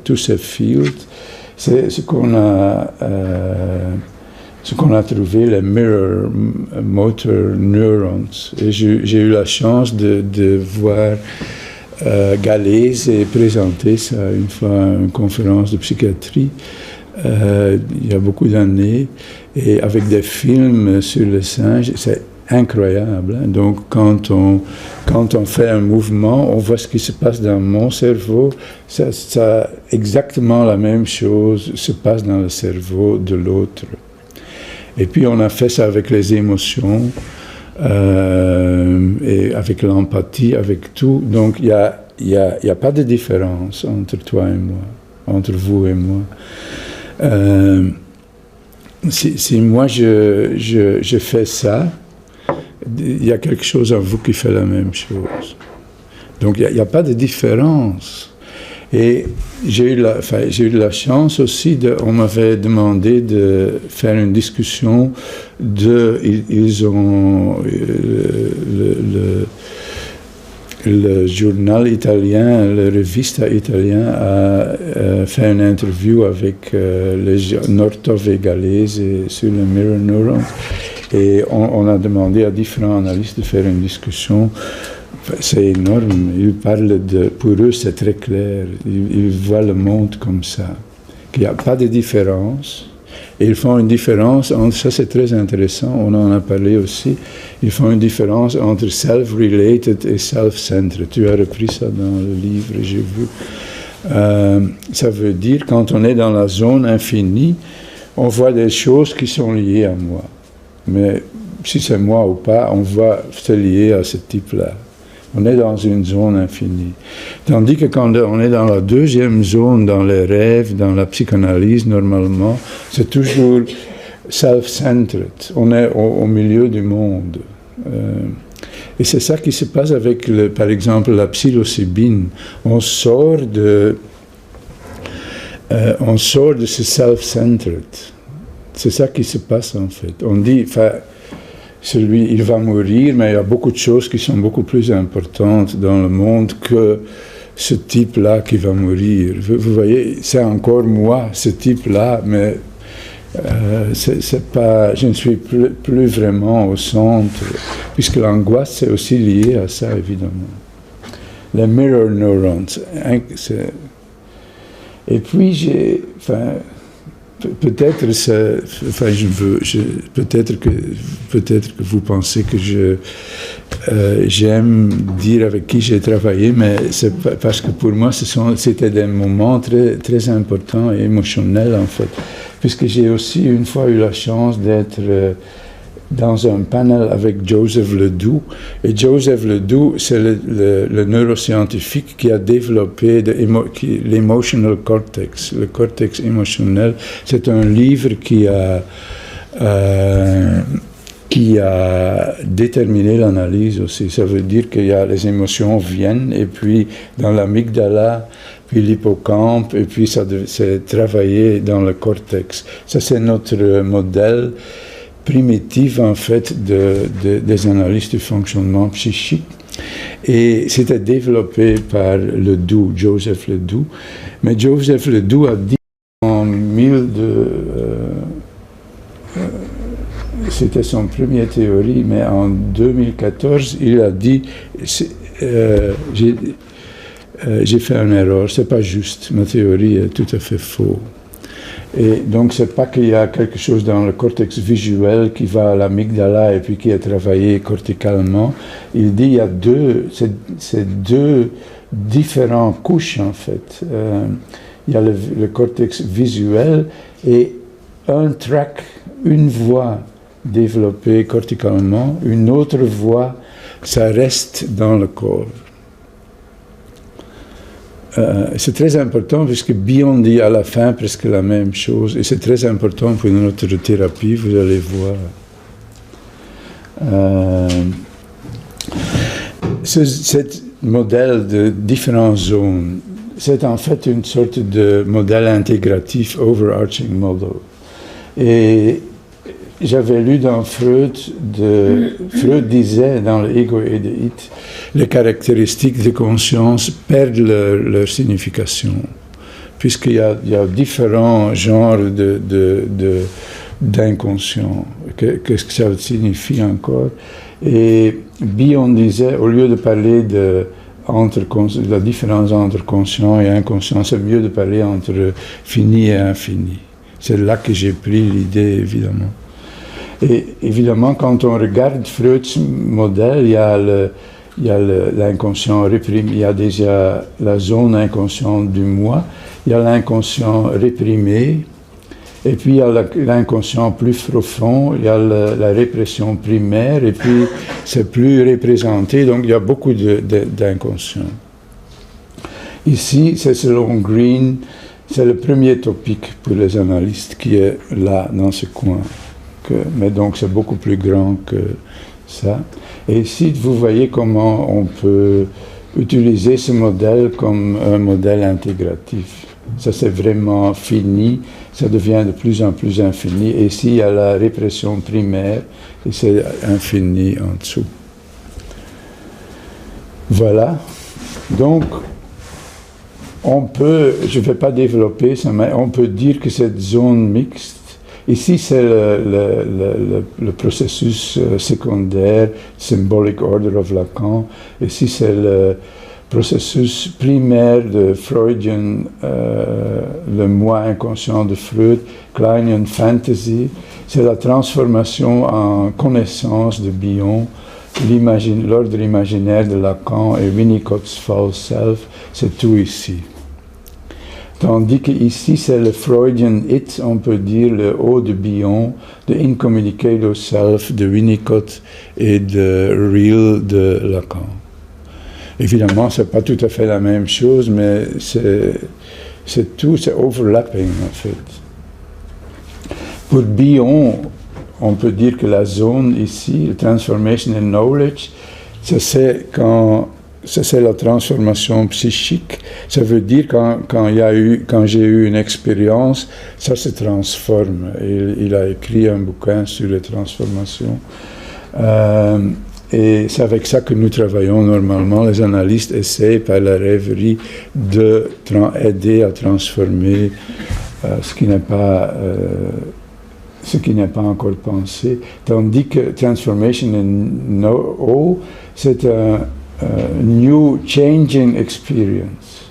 tous ces fields, c'est ce qu'on a trouvé, les Mirror Motor Neurons. Et j'ai eu la chance de voir Gallese présenter ça une fois à une conférence de psychiatrie. Il y a beaucoup d'années, et avec des films sur les singes, c'est incroyable. Hein? Donc, quand on fait un mouvement, on voit ce qui se passe dans mon cerveau, ça exactement la même chose se passe dans le cerveau de l'autre. Et puis, on a fait ça avec les émotions, et avec l'empathie, avec tout. Donc, il y a pas de différence entre toi et moi, entre vous et moi. Si moi je fais ça, il y a quelque chose en vous qui fait la même chose. Donc il n'y a pas de différence. Et j'ai eu la chance aussi, on m'avait demandé de faire une discussion ils ont le journal italien, la revista italien a fait une interview avec Nortov et Gallese sur le Mirror Neurons, et on a demandé à différents analystes de faire une discussion. C'est énorme, ils parlent pour eux c'est très clair, ils voient le monde comme ça, qu'il n'y a pas de différence. Et ils font une différence entre, ça c'est très intéressant, on en a parlé aussi, ils font une différence entre self-related et self-centered. Tu as repris ça dans le livre, j'ai vu. Ça veut dire, quand on est dans la zone infinie, on voit des choses qui sont liées à moi. Mais si c'est moi ou pas, on voit c'est lié à ce type-là. On est dans une zone infinie. Tandis que quand on est dans la deuxième zone, dans les rêves, dans la psychanalyse, normalement, c'est toujours self-centered. On est au milieu du monde. Et c'est ça qui se passe avec, par exemple, la psilocybine. On sort de ce self-centered. C'est ça qui se passe, en fait. On dit... il va mourir, mais il y a beaucoup de choses qui sont beaucoup plus importantes dans le monde que ce type-là qui va mourir. Vous voyez, c'est encore moi, ce type-là, mais c'est pas, je ne suis plus vraiment au centre, puisque l'angoisse, c'est aussi lié à ça, évidemment. Les mirror neurons. Et puis, peut-être que vous pensez que j'aime dire avec qui j'ai travaillé, mais c'est parce que pour moi c'était des moments très, très importants et émotionnels en fait, puisque j'ai aussi une fois eu la chance d'être dans un panel avec Joseph Ledoux. Et Joseph Ledoux, c'est le neuroscientifique qui a développé l'emotional cortex, le cortex émotionnel. C'est un livre qui a déterminé l'analyse aussi. Ça veut dire que les émotions viennent, et puis dans l'amygdala, puis l'hippocampe, et puis c'est travaillé dans le cortex. Ça, c'est notre modèle primitive en fait des analyses du fonctionnement psychique, et c'était développé par Ledoux, Joseph Ledoux. Mais Joseph Ledoux a dit c'était son première théorie, mais en 2014 il a dit j'ai fait une erreur, c'est pas juste, ma théorie est tout à fait fausse. Et donc, c'est pas qu'il y a quelque chose dans le cortex visuel qui va à l'amygdala et puis qui est travaillé corticalement. Il dit qu'il y a ces deux différentes couches, en fait. Il y a le cortex visuel et un track, une voie développée corticalement, une autre voie, ça reste dans le corps. C'est très important puisque Bion dit à la fin presque la même chose, et c'est très important pour notre thérapie, vous allez voir. Ce modèle de différentes zones, c'est en fait une sorte de modèle intégratif, overarching model. Et j'avais lu dans Freud disait dans l'ego et the it, les caractéristiques de conscience perdent leur signification, puisqu'il y a différents genres d'inconscient. Qu'est-ce que ça signifie encore? Et Bion disait, au lieu de parler de la différence entre conscient et inconscient, c'est mieux de parler entre fini et infini. C'est là que j'ai pris l'idée, évidemment. Et évidemment, quand on regarde Freud's modèle, il y a l'inconscient réprimé, il y a déjà la zone inconsciente du moi, il y a l'inconscient réprimé, et puis il y a l'inconscient plus profond, il y a la répression primaire, et puis c'est plus représenté, donc il y a beaucoup d'inconscient. Ici, c'est selon Green, c'est le premier topic pour les analystes qui est là, dans ce coin. Mais donc c'est beaucoup plus grand que ça. Et ici, vous voyez comment on peut utiliser ce modèle comme un modèle intégratif. Ça, c'est vraiment fini, ça devient de plus en plus infini. Et ici, il y a la répression primaire, et c'est infini en dessous. Voilà. Donc, on peut, je ne vais pas développer ça, mais on peut dire que cette zone mixte, ici, c'est le processus secondaire, symbolic order of Lacan. Ici, c'est le processus primaire de Freudian, le moi inconscient de Freud, Kleinian fantasy. C'est la transformation en connaissance de Bion, l'ordre imaginaire de Lacan et Winnicott's false self. C'est tout ici. Tandis qu'ici, c'est le Freudian it, on peut dire le O de Bion, de incommunicado self de Winnicott et de real de Lacan. Évidemment, ce n'est pas tout à fait la même chose, mais c'est tout, c'est overlapping en fait. Pour Bion, on peut dire que la zone ici, le transformation in knowledge, ça c'est la transformation psychique. Ça veut dire quand j'ai eu une expérience, ça se transforme. Il a écrit un bouquin sur les transformations. Et c'est avec ça que nous travaillons normalement. Les analystes essaient par la rêverie d'aider à transformer ce qui n'est pas encore pensé. Tandis que Transformation in O, c'est un New Changing Experience.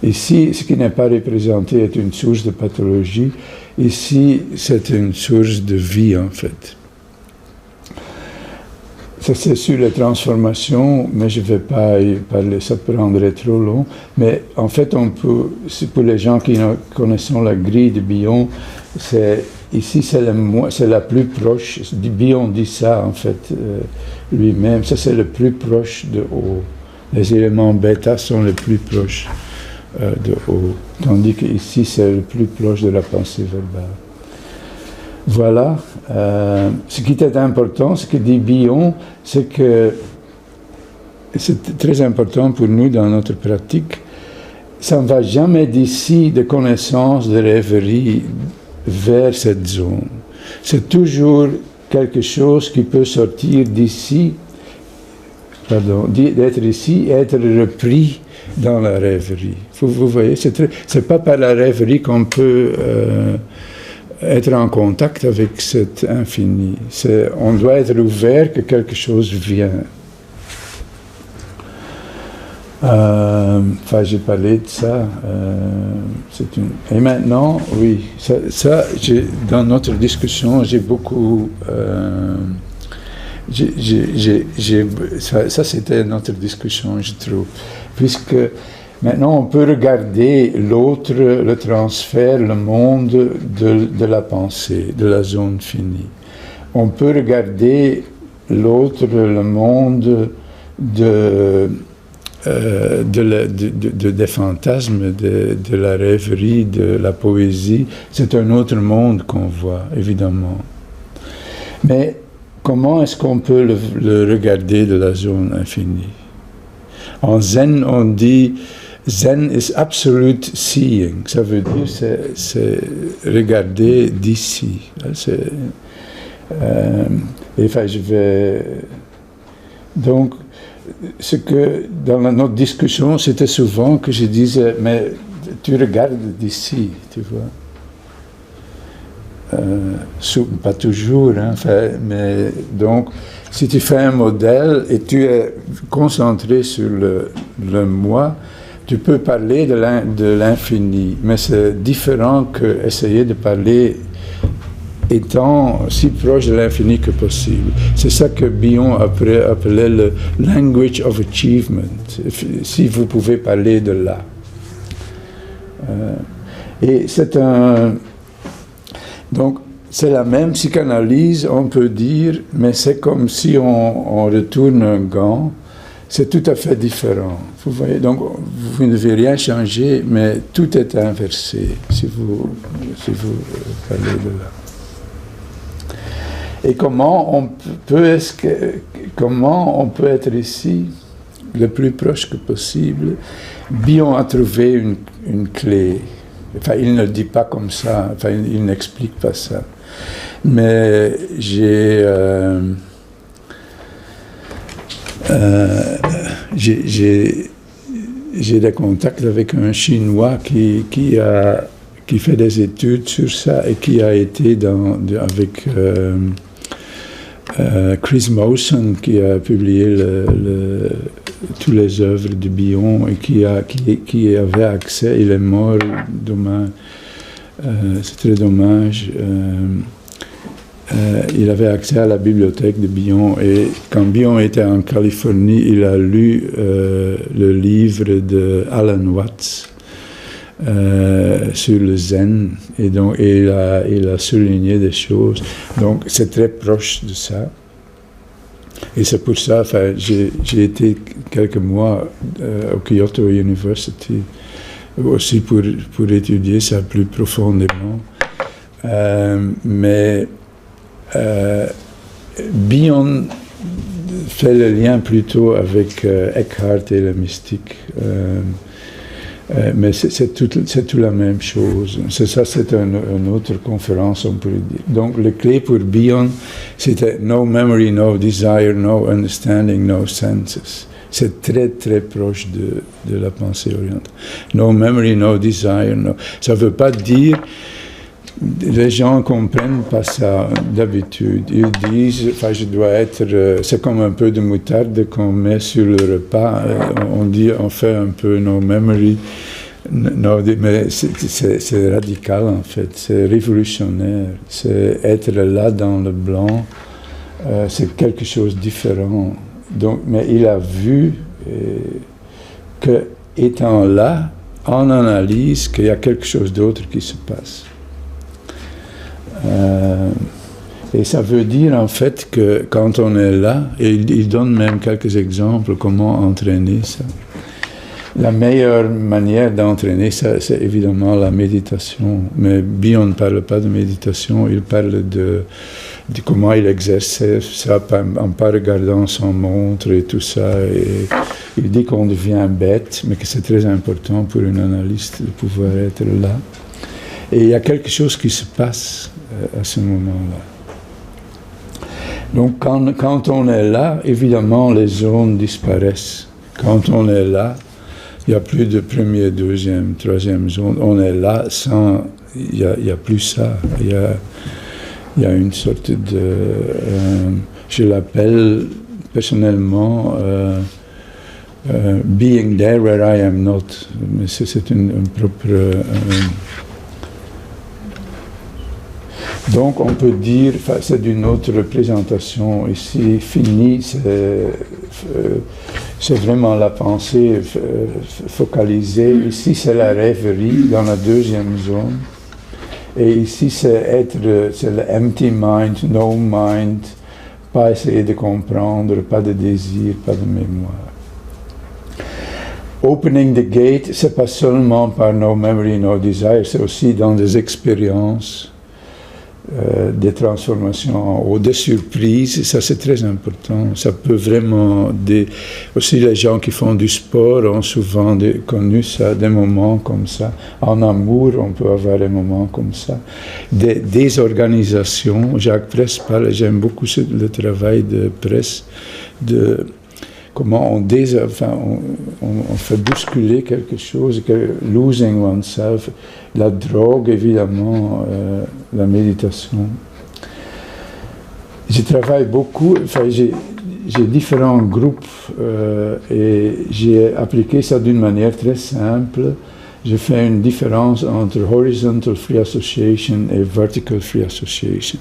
Ici, ce qui n'est pas représenté est une source de pathologie. Ici, c'est une source de vie, en fait. Ça, c'est sur les transformations, mais je ne vais pas y parler, ça prendrait trop long. Mais en fait, c'est pour les gens qui connaissent la grille de Bion, ici, c'est la plus proche. Bion dit ça, en fait, lui-même. Ça, c'est le plus proche de O. Les éléments bêta sont les plus proches de O. Tandis qu'ici, c'est le plus proche de la pensée verbale. Voilà. Ce qui est important, ce que dit Bion, c'est que c'est très important pour nous dans notre pratique. Ça ne va jamais d'ici de connaissance, de rêverie vers cette zone. C'est toujours quelque chose qui peut sortir d'ici, d'être ici et être repris dans la rêverie. Vous voyez, c'est pas par la rêverie qu'on peut être en contact avec cet infini. On doit être ouvert que quelque chose vient. J'ai parlé de ça. Et maintenant, oui, dans notre discussion, j'ai beaucoup... ça, c'était notre discussion, je trouve. Puisque maintenant, on peut regarder l'autre, le transfert, le monde de la pensée, de la zone finie. On peut regarder l'autre, le monde des fantasmes, de la rêverie, de la poésie. C'est un autre monde qu'on voit, évidemment. Mais comment est-ce qu'on peut le regarder de la zone infinie? En Zen, on dit Zen is absolute seeing. Ça veut dire c'est regarder d'ici. Je vais... Donc, ce que dans notre discussion, c'était souvent que je disais, mais tu regardes d'ici, tu vois. Pas toujours, hein, mais donc, si tu fais un modèle et tu es concentré sur le moi, tu peux parler de l'infini, mais c'est différent qu'essayer de parler étant si proche de l'infini que possible. C'est ça que Bion appelait le language of achievement, si vous pouvez parler de là. Et c'est donc, c'est la même psychanalyse, on peut dire, mais c'est comme si on retourne un gant. C'est tout à fait différent. Vous voyez, donc vous ne devez rien changer, mais tout est inversé si vous parlez de là. Et comment on peut être ici le plus proche que possible? Bion a trouvé une clé. Enfin, il ne le dit pas comme ça, enfin, il n'explique pas ça. Mais j'ai des contacts avec un Chinois qui fait des études sur ça et qui a été avec Chris Mawson, qui a publié toutes les œuvres de Bion et qui avait accès, il est mort, dommage, c'est très dommage, il avait accès à la bibliothèque de Bion et quand Bion était en Californie, il a lu le livre de Alan Watts sur le zen et donc il a souligné des choses, donc c'est très proche de ça. Et c'est pour ça, j'ai été quelques mois au Kyoto University aussi pour étudier ça plus profondément. Mais Bion fait le lien plutôt avec Eckhart et la mystique. Mais c'est tout la même chose. C'est une autre conférence, on pourrait dire. Donc, la clé pour Bion, C'était no memory, no desire, no understanding, no senses. C'est très très proche de la pensée orientale. No memory, no desire, no. Ça ne veut pas dire. Les gens ne comprennent pas ça d'habitude. Ils disent, enfin, je dois être. C'est comme un peu de moutarde qu'on met sur le repas. On dit, on fait un peu no memory. No, mais c'est radical en fait. C'est révolutionnaire. C'est être là dans le blanc. C'est quelque chose de différent. Donc, mais il a vu que, étant là, en analyse, qu'il y a quelque chose d'autre qui se passe. Et ça veut dire en fait que quand on est là, et il donne même quelques exemples comment entraîner ça. La meilleure manière d'entraîner ça, c'est évidemment la méditation. Mais Bion ne parle pas de méditation, il parle de comment il exerçait ça en pas regardant son montre et tout ça. Et il dit qu'on devient bête, mais que c'est très important pour une analyste de pouvoir être là. Et il y a quelque chose qui se passe à ce moment-là. Donc quand on est là, évidemment, les zones disparaissent. Quand on est là, il n'y a plus de première, deuxième, troisième zone. On est là sans... Il n'y a plus ça. Il y a une sorte de... je l'appelle personnellement being there where I am not. Mais c'est une propre... donc on peut dire, c'est d'une autre représentation ici, fini, c'est vraiment la pensée focalisée. Ici c'est la rêverie dans la deuxième zone. Et ici c'est le empty mind, no mind, pas essayer de comprendre, pas de désir, pas de mémoire. Opening the gate, c'est pas seulement par no memory, no desire, c'est aussi dans des expériences. Des transformations en haut, des surprises, ça c'est très important. Ça peut vraiment... Aussi les gens qui font du sport ont souvent connu ça, des moments comme ça. En amour, on peut avoir des moments comme ça. Des organisations, Jacques Press parle, j'aime beaucoup le travail de Press, de comment on fait bousculer quelque chose, losing oneself, la drogue évidemment, la méditation. Je travaille beaucoup, j'ai différents groupes et j'ai appliqué ça d'une manière très simple. Je fais une différence entre Horizontal Free Association et Vertical Free Association.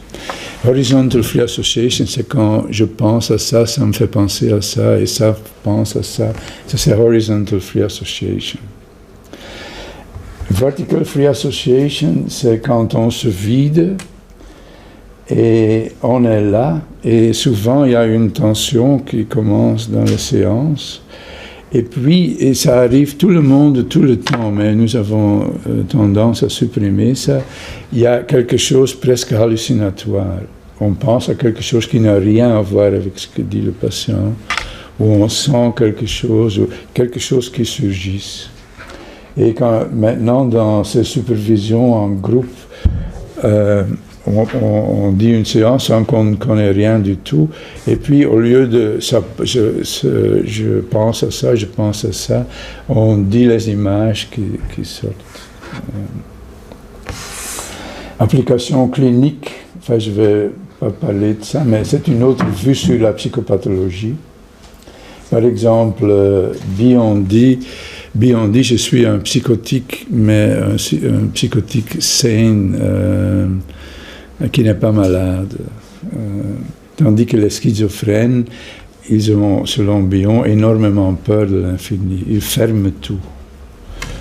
Horizontal Free Association, c'est quand je pense à ça, ça me fait penser à ça, et ça pense à ça. Ça, c'est Horizontal Free Association. Vertical Free Association, c'est quand on se vide et on est là, et souvent il y a une tension qui commence dans les séances. Et puis, et ça arrive tout le monde, tout le temps, mais nous avons tendance à supprimer ça. Il y a quelque chose presque hallucinatoire. On pense à quelque chose qui n'a rien à voir avec ce que dit le patient, ou on sent quelque chose, ou quelque chose qui surgit. Et maintenant, dans ces supervisions en groupe, on dit une séance sans qu'on ne connaît rien du tout, et puis au lieu de ça, je pense à ça, je pense à ça, on dit les images qui sortent. Application clinique, enfin je ne vais pas parler de ça, mais c'est une autre vue sur la psychopathologie. Par exemple, Bion dit, je suis un psychotique, mais un psychotique sain, qui n'est pas malade. Tandis que les schizophrènes, ils ont, selon Bion, énormément peur de l'infini. Ils ferment tout.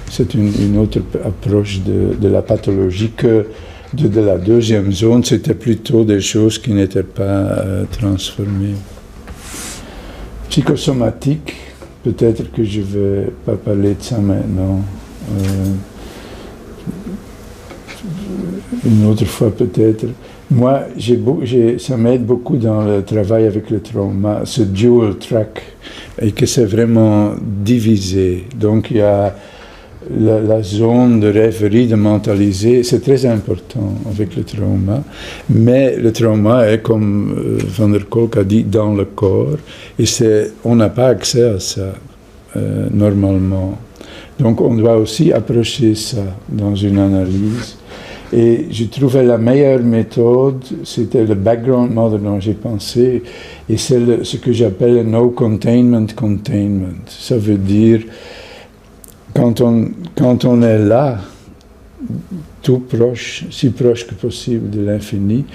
C'est une autre approche de la pathologie que de la deuxième zone. C'était plutôt des choses qui n'étaient pas transformées. Psychosomatique, peut-être que je ne vais pas parler de ça maintenant. Une autre fois peut-être. Moi, ça m'aide beaucoup dans le travail avec le trauma, ce dual track, et que c'est vraiment divisé. Donc il y a la zone de rêverie, de mentaliser, c'est très important avec le trauma. Mais le trauma est, comme Van der Kolk a dit, dans le corps. Et on n'a pas accès à ça, normalement. Donc on doit aussi approcher ça dans une analyse. Et je trouvais la meilleure méthode, c'était le background model dont j'ai pensé, et c'est ce que j'appelle le no containment containment. Ça veut dire, quand on est là, tout proche, si proche que possible de l'infini,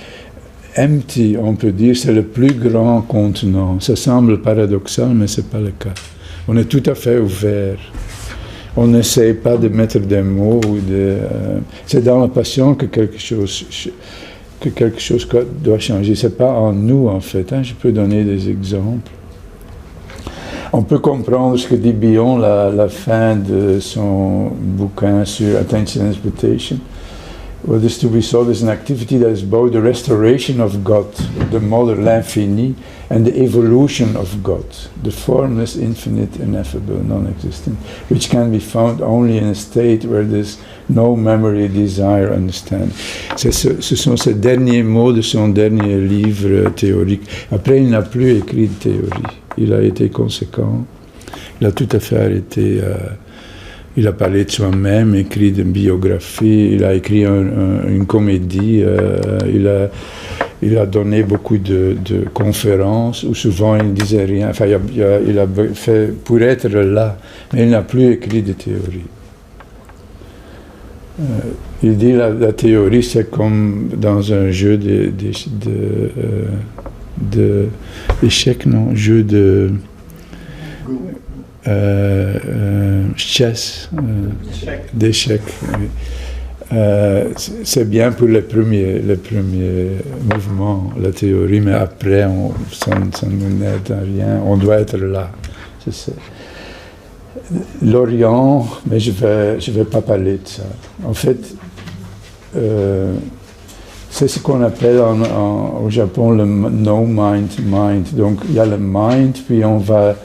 empty, on peut dire, c'est le plus grand contenant. Ça semble paradoxal, mais ce n'est pas le cas. On est tout à fait ouvert. On n'essaie pas de mettre des mots. C'est dans la passion que quelque chose doit changer. Ce n'est pas en nous, en fait. Je peux donner des exemples. On peut comprendre ce que dit Bion, la fin de son bouquin sur Attention and Expectation. What is to be solved is an activity that is both the restoration of God, the mother, l'infini, and the evolution of God, the formless, infinite, ineffable, non-existent, which can be found only in a state where there is no memory, desire, understanding. Ce sont ces derniers mots de son dernier livre théorique. Après, il n'a plus écrit de théorie. Il a été conséquent. Il a tout à fait arrêté. Il a parlé de soi-même, écrit une biographie, il a écrit une comédie, il a donné beaucoup de conférences où souvent il ne disait rien. Enfin, il a fait pour être là, mais il n'a plus écrit de théorie. Il dit la théorie, c'est comme dans un jeu d'échecs, non, jeu de chess, d'échecs. C'est bien pour les premiers mouvements, la théorie, mais après, ça ne nous aide à rien. On doit être là. L'Orient, mais je vais pas parler de ça. En fait, c'est ce qu'on appelle au Japon le no mind. Donc, il y a le mind, puis on va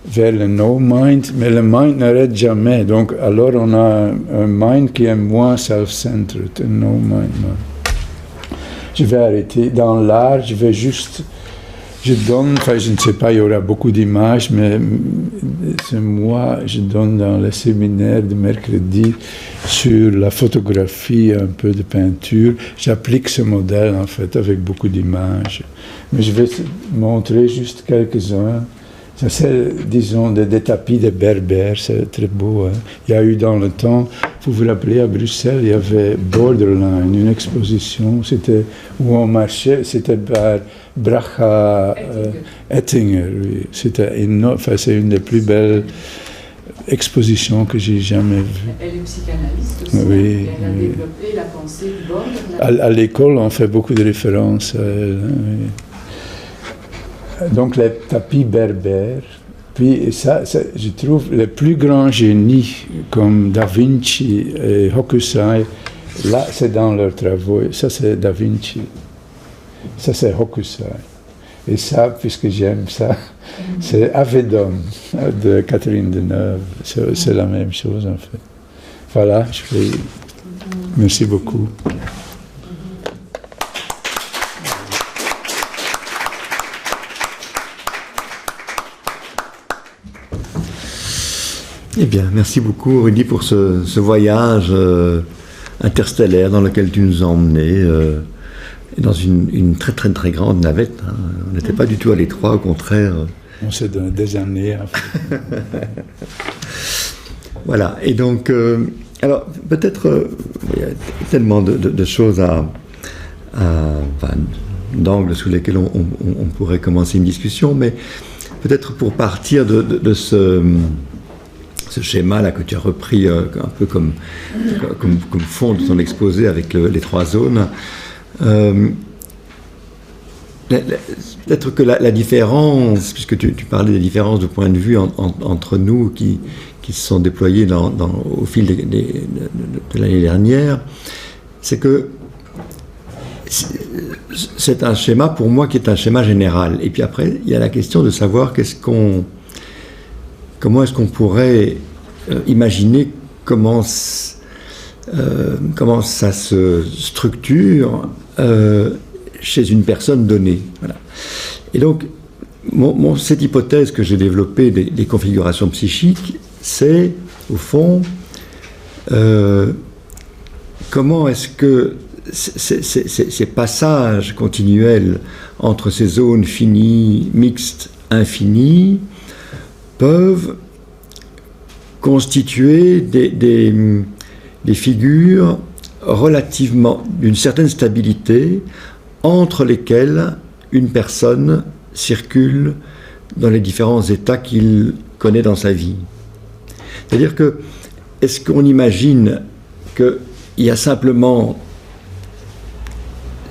vers le no-mind, mais le mind n'arrête jamais. Donc, alors on a un mind qui est moins self-centered, un no-mind. Je vais arrêter. Dans l'art, je donne, enfin je ne sais pas, il y aura beaucoup d'images, mais moi, je donne dans le séminaire de mercredi sur la photographie, un peu de peinture. J'applique ce modèle, en fait, avec beaucoup d'images. Mais je vais montrer juste quelques-uns. Ça, c'est, disons, des tapis de berbères, c'est très beau. Il y a eu dans le temps, vous vous rappelez, à Bruxelles, il y avait Borderline, une exposition, c'était où on marchait, c'était par Bracha Ettinger, oui. C'était énorme, enfin, c'est une des plus belles expositions que j'ai jamais vues. Elle est psychanalyste aussi, oui, elle a développé la pensée du Borderline. À l'école, on fait beaucoup de références à elle. Oui. Donc les tapis berbères, puis ça, je trouve les plus grands génies comme Da Vinci et Hokusai, là c'est dans leurs travaux, ça c'est Da Vinci, ça c'est Hokusai. Et ça, puisque j'aime ça, c'est Avedon de Catherine Deneuve, c'est la même chose en fait. Voilà, merci beaucoup. Eh bien, merci beaucoup, Rudy, pour ce voyage interstellaire dans lequel tu nous as emmenés, dans une très, très, très grande navette. Hein. On n'était pas du tout à l'étroit, au contraire. On s'est donné des années. En fait. Voilà, et donc, alors, peut-être, il y a tellement de choses d'angles sous lesquels on pourrait commencer une discussion, mais peut-être pour partir de ce schéma-là que tu as repris un peu comme fond de ton exposé avec les trois zones, peut-être que la différence, puisque tu parlais des différences de point de vue entre nous qui se sont déployées au fil de l'année dernière, c'est que c'est un schéma pour moi qui est un schéma général. Et puis après, il y a la question de savoir comment est-ce qu'on pourrait imaginer comment ça se structure chez une personne donnée. Voilà. Et donc, cette hypothèse que j'ai développée des configurations psychiques, c'est, au fond, comment est-ce que ces passages continuels entre ces zones finies, mixtes, infinies, peuvent constituer des figures relativement d'une certaine stabilité entre lesquelles une personne circule dans les différents états qu'il connaît dans sa vie. C'est-à-dire que, est-ce qu'on imagine qu'il y a simplement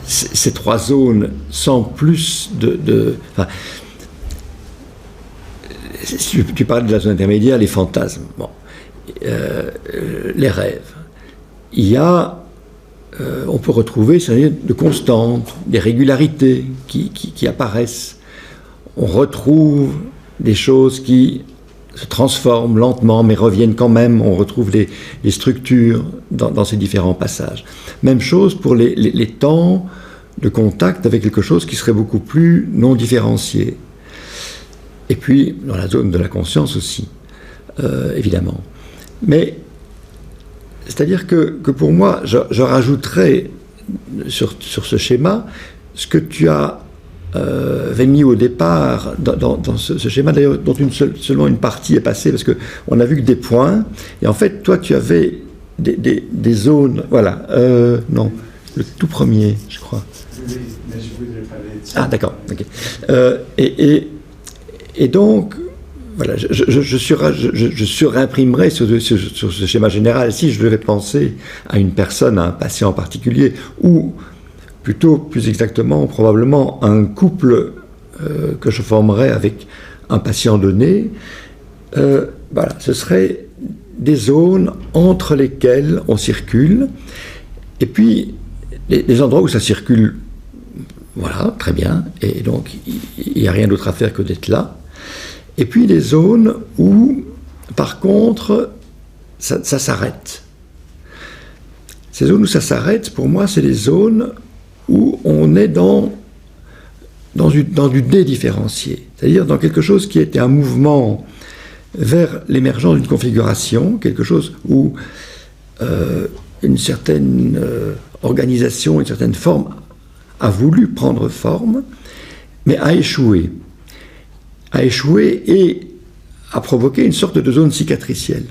ces trois zones sans plus enfin, tu parles de la zone intermédiaire, les fantasmes, bon, les rêves. Il y a, on peut retrouver de constantes, des régularités qui apparaissent. On retrouve des choses qui se transforment lentement, mais reviennent quand même. On retrouve les structures dans ces différents passages. Même chose pour les temps de contact avec quelque chose qui serait beaucoup plus non différencié. Et puis, dans la zone de la conscience aussi, évidemment. Mais, c'est-à-dire que pour moi, je rajouterais sur ce schéma ce que tu avais mis au départ dans ce schéma, d'ailleurs, dont seulement une partie est passée, parce qu'on a vu que des points, et en fait, toi, tu avais des zones, voilà, non, le tout premier, je crois. Oui, mais je voudrais parler de ça. Ah, d'accord, ok. Et donc, voilà, je surimprimerai sur ce schéma général. Si je devais penser à une personne, à un patient en particulier, ou plutôt, plus exactement, probablement un couple que je formerais avec un patient donné, voilà, ce serait des zones entre lesquelles on circule, et puis des endroits où ça circule, voilà, très bien, et donc il n'y a rien d'autre à faire que d'être là. Et puis des zones où, par contre, ça s'arrête. Ces zones où ça s'arrête, pour moi, c'est des zones où on est dans du dédifférencié, c'est-à-dire dans quelque chose qui était un mouvement vers l'émergence d'une configuration, quelque chose où une certaine organisation, une certaine forme a voulu prendre forme, mais a échoué et a provoqué une sorte de zone cicatricielle.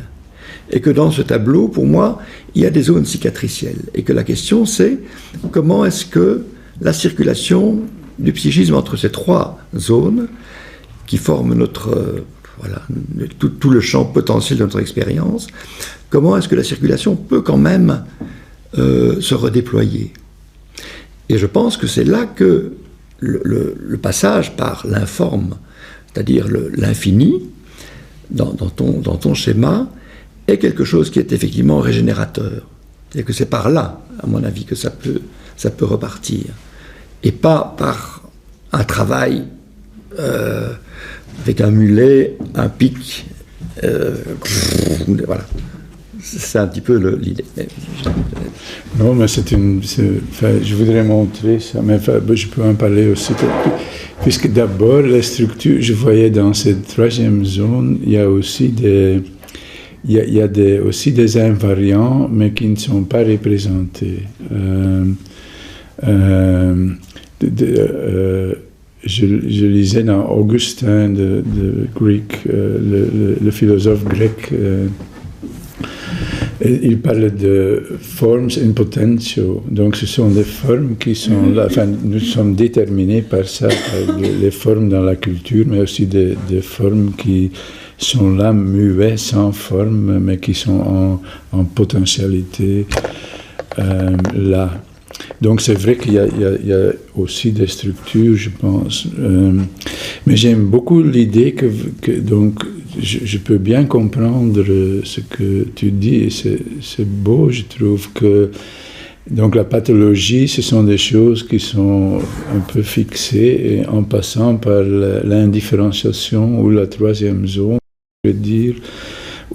Et que dans ce tableau, pour moi, il y a des zones cicatricielles. Et que la question, c'est comment est-ce que la circulation du psychisme entre ces trois zones, qui forment voilà, tout le champ potentiel de notre expérience, comment est-ce que la circulation peut quand même se redéployer. Et je pense que c'est là que le passage par l'informe, c'est-à-dire l'infini, dans ton schéma, est quelque chose qui est effectivement régénérateur. C'est-à-dire que c'est par là, à mon avis, que ça peut repartir. Et pas par un travail avec un mulet, un pic, voilà. C'est un petit peu l'idée. Non, mais je voudrais montrer ça, mais je peux en parler aussi. Puisque d'abord, la structure, je voyais dans cette troisième zone, il y a aussi aussi des invariants, mais qui ne sont pas représentés. Je lisais dans Augustin de Greek, le philosophe grec, il parle de forms in potential. Donc ce sont des formes qui sont là. Enfin, nous sommes déterminés par ça, par les formes dans la culture, mais aussi des formes qui sont là, muets, sans forme, mais qui sont en potentialité là. Donc c'est vrai qu'il y a aussi des structures, je pense. Mais j'aime beaucoup l'idée que donc je peux bien comprendre ce que tu dis, et c'est beau, je trouve que donc la pathologie, ce sont des choses qui sont un peu fixées, et en passant par l'indifférenciation ou la troisième zone, je veux dire,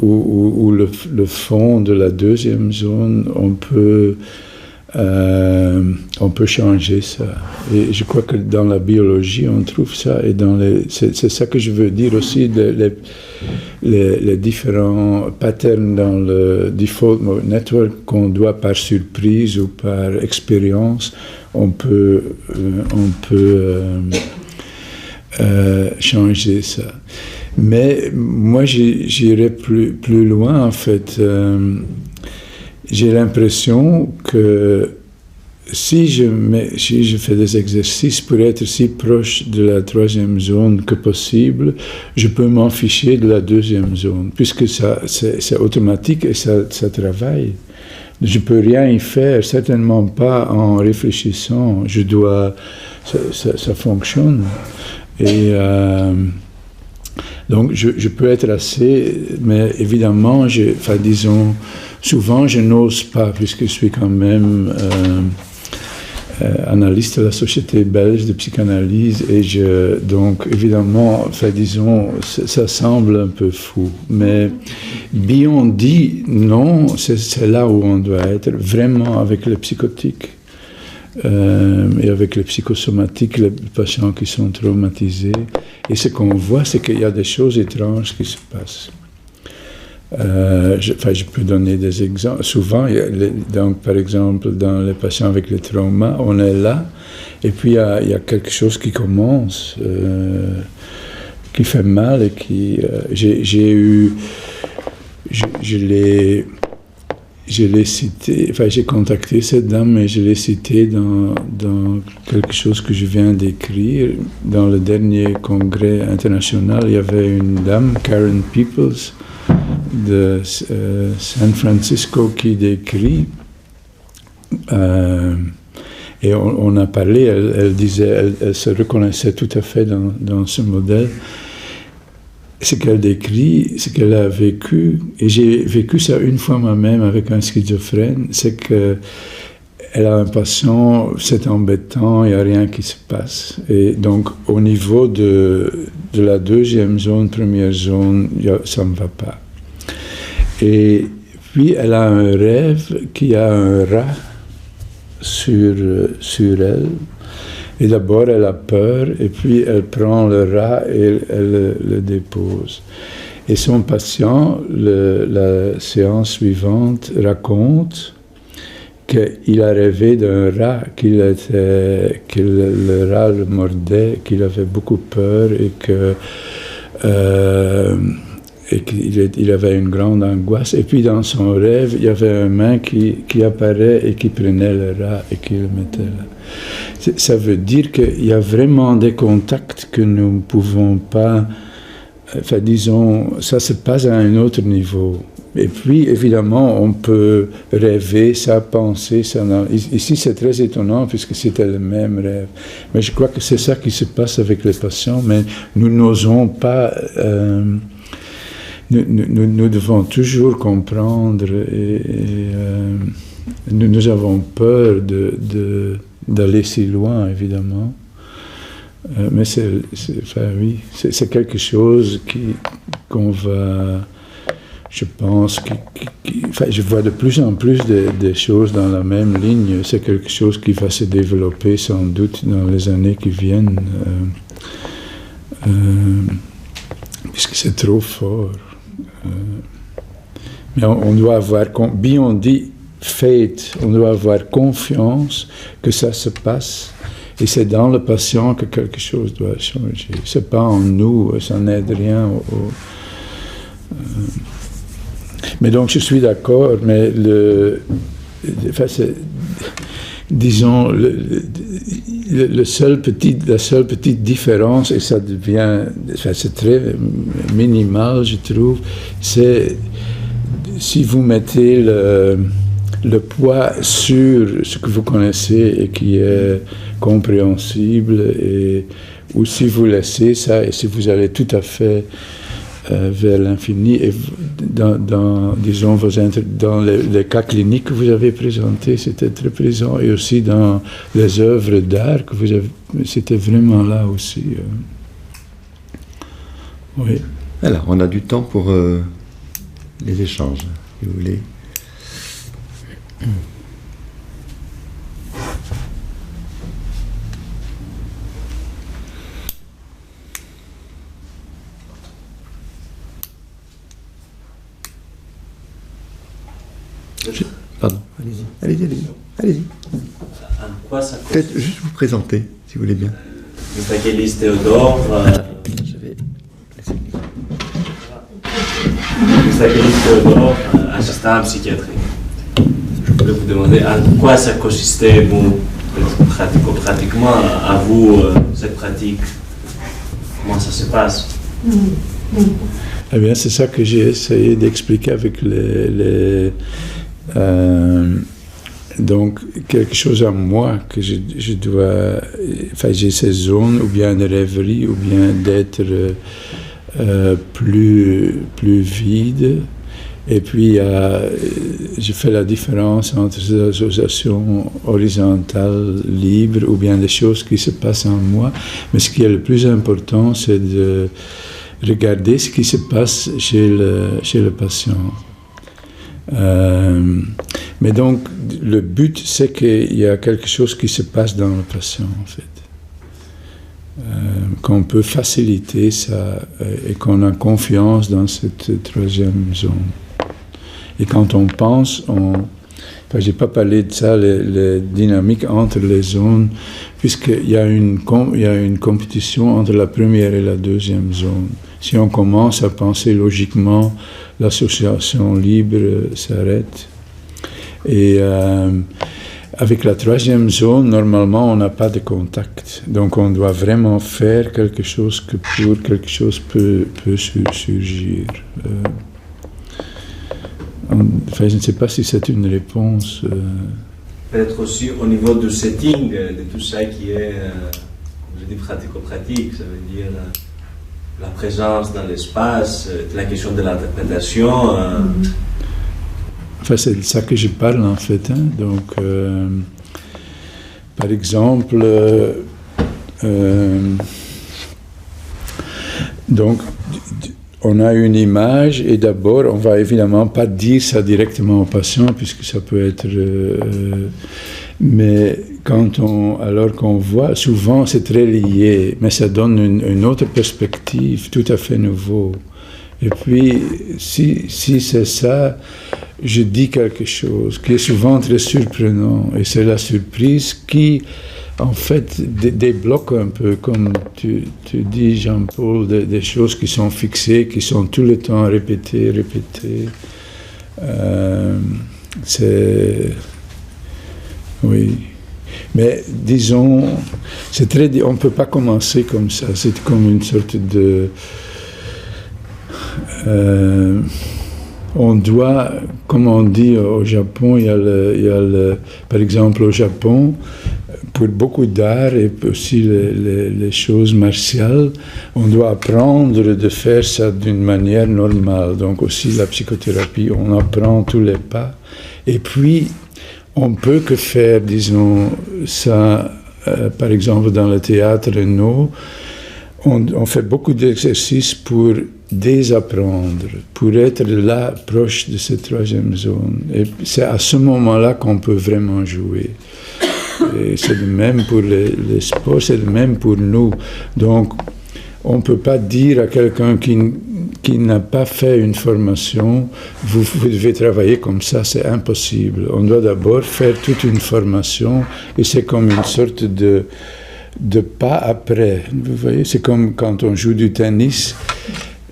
où le fond de la deuxième zone, on peut changer ça. Et je crois que dans la biologie, on trouve ça. Et c'est ça que je veux dire aussi, les différents patterns dans le default mode network qu'on doit par surprise ou par expérience, on peut changer ça. Mais moi, j'irais plus loin, en fait. J'ai l'impression que si je fais des exercices pour être si proche de la troisième zone que possible, je peux m'en ficher de la deuxième zone, puisque c'est automatique et ça travaille. Je ne peux rien y faire, certainement pas en réfléchissant. Ça fonctionne. Et donc, je peux être assez, mais évidemment, disons, souvent, je n'ose pas, puisque je suis quand même analyste de la Société belge de psychanalyse, et donc, évidemment, disons, ça semble un peu fou. Mais Bion dit, non, c'est là où on doit être, vraiment avec les psychotiques. Et avec les psychosomatiques, les patients qui sont traumatisés. Et ce qu'on voit, c'est qu'il y a des choses étranges qui se passent. Je peux donner des exemples. Souvent, donc, par exemple, dans les patients avec les traumas, on est là, et puis il y a quelque chose qui commence, qui fait mal, et qui... Je l'ai cité, j'ai contacté cette dame, mais je l'ai citée dans quelque chose que je viens d'écrire. Dans le dernier congrès international, il y avait une dame, Karen Peoples, de San Francisco, qui décrit, et on a parlé, elle disait, elle se reconnaissait tout à fait dans ce modèle. Ce qu'elle décrit, ce qu'elle a vécu, et j'ai vécu ça une fois moi-même avec un schizophrène, c'est qu'elle a un patient, c'est embêtant, il n'y a rien qui se passe. Et donc, au niveau de la deuxième zone, première zone, ça ne me va pas. Et puis, elle a un rêve qui a un rat sur elle. Et d'abord, elle a peur, et puis elle prend le rat et elle le dépose. Et son patient, la séance suivante, raconte qu'il a rêvé d'un rat, que le rat le mordait, qu'il avait beaucoup peur et qu'il avait une grande angoisse. Et puis dans son rêve, il y avait une main qui apparaît et qui prenait le rat et qui le mettait là. Ça veut dire qu'il y a vraiment des contacts que nous ne pouvons pas... disons, ça se passe à un autre niveau. Et puis, évidemment, on peut rêver, ça, penser, ça... Ici, c'est très étonnant puisque c'était le même rêve. Mais je crois que c'est ça qui se passe avec les patients, mais nous n'osons pas... Nous devons toujours comprendre et nous avons peur d'aller si loin, évidemment. Mais c'est quelque chose qu'on va... Je pense je vois de plus en plus des choses dans la même ligne. C'est quelque chose qui va se développer sans doute dans les années qui viennent, puisque c'est trop fort. Mais on doit avoir, on dit faith, on doit avoir confiance que ça se passe, et c'est dans le patient que quelque chose doit changer. C'est pas en nous, ça n'aide rien. Mais donc je suis d'accord, mais disons la seule petite différence, et ça devient, c'est très minimal, je trouve, c'est si vous mettez le poids sur ce que vous connaissez et qui est compréhensible, ou si vous laissez ça, et si vous allez tout à fait vers l'infini, et disons, dans les cas cliniques que vous avez présentés, c'était très présent, et aussi dans les œuvres d'art que vous avez, c'était vraiment là aussi. Oui. Alors, on a du temps pour les échanges, si vous voulez. Pardon, allez-y. En quoi ça Peut-être juste vous présenter, si vous voulez bien. Michaelis Théodore. Je vais laisser. Michaelis Théodore, assistant en psychiatrie. Je voulais vous demander en quoi ça consistait, vous, pratiquement, à vous, cette pratique. Comment ça se passe? Eh bien, c'est ça que j'ai essayé d'expliquer avec donc, quelque chose en moi que je dois... Enfin, j'ai ces zones, ou bien de rêverie, ou bien d'être plus vide. Et puis, je fais la différence entre ces associations horizontales, libres, ou bien des choses qui se passent en moi. Mais ce qui est le plus important, c'est de regarder ce qui se passe chez le patient. Mais donc, le but, c'est qu'il y a quelque chose qui se passe dans le patient, en fait. Qu'on peut faciliter ça et qu'on a confiance dans cette troisième zone. Et quand on pense, enfin, je n'ai pas parlé de ça, les dynamiques entre les zones, puisqu'il y a une compétition entre la première et la deuxième zone. Si on commence à penser logiquement, l'association libre s'arrête. Et avec la troisième zone, normalement, on n'a pas de contact. Donc, on doit vraiment faire quelque chose pour quelque chose peut surgir. Enfin, je ne sais pas si c'est une réponse. Peut-être aussi au niveau du setting, de tout ça qui est, comme je dis, pratico-pratique, ça veut dire la présence dans l'espace, la question de l'interprétation. Enfin, c'est de ça que je parle en fait. Hein. Donc, par exemple, donc, on a une image et d'abord, on va évidemment pas dire ça directement au patient puisque ça peut être... mais alors qu'on voit, souvent c'est très lié, mais ça donne une autre perspective tout à fait nouveau. Et puis, si c'est ça, je dis quelque chose qui est souvent très surprenant. Et c'est la surprise qui, en fait, débloque un peu, comme tu dis, Jean-Paul, des choses qui sont fixées, qui sont tout le temps répétées. Oui. Mais disons, on ne peut pas commencer comme ça. C'est comme une sorte de... on doit, comme on dit au Japon, il y a par exemple au Japon, pour beaucoup d'art et aussi les choses martiales, on doit apprendre de faire ça d'une manière normale. Donc aussi la psychothérapie, on apprend tous les pas. Et puis, on peut que faire, disons, ça, par exemple dans le théâtre Renaud, on fait beaucoup d'exercices pour désapprendre, pour être là, proche de cette troisième zone. Et c'est à ce moment-là qu'on peut vraiment jouer. Et c'est le même pour les sports, c'est le même pour nous. Donc, on ne peut pas dire à quelqu'un qui n'a pas fait une formation, vous devez travailler comme ça, c'est impossible. On doit d'abord faire toute une formation et c'est comme une sorte de pas après. Vous voyez, c'est comme quand on joue du tennis.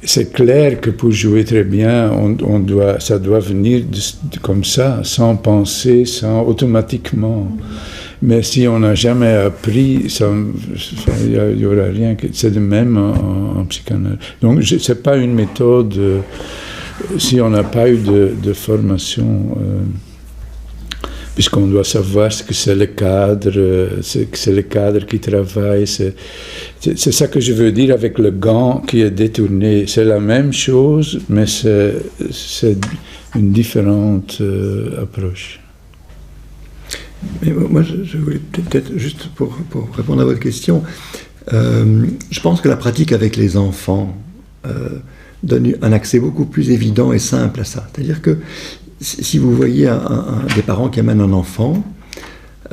C'est clair que pour jouer très bien, ça doit venir comme ça, sans penser, automatiquement. Mais si on n'a jamais appris, il n'y aura rien. C'est de même en psychanalyse. Donc, ce n'est pas une méthode, si on n'a pas eu de formation, puisqu'on doit savoir ce que c'est le cadre, c'est le cadre qui travaille. C'est ça que je veux dire avec le gant qui est détourné. C'est la même chose, mais c'est une différente approche. Mais moi, je voulais peut-être, juste pour répondre à votre question, je pense que la pratique avec les enfants donne un accès beaucoup plus évident et simple à ça. C'est-à-dire que si vous voyez des parents qui amènent un enfant,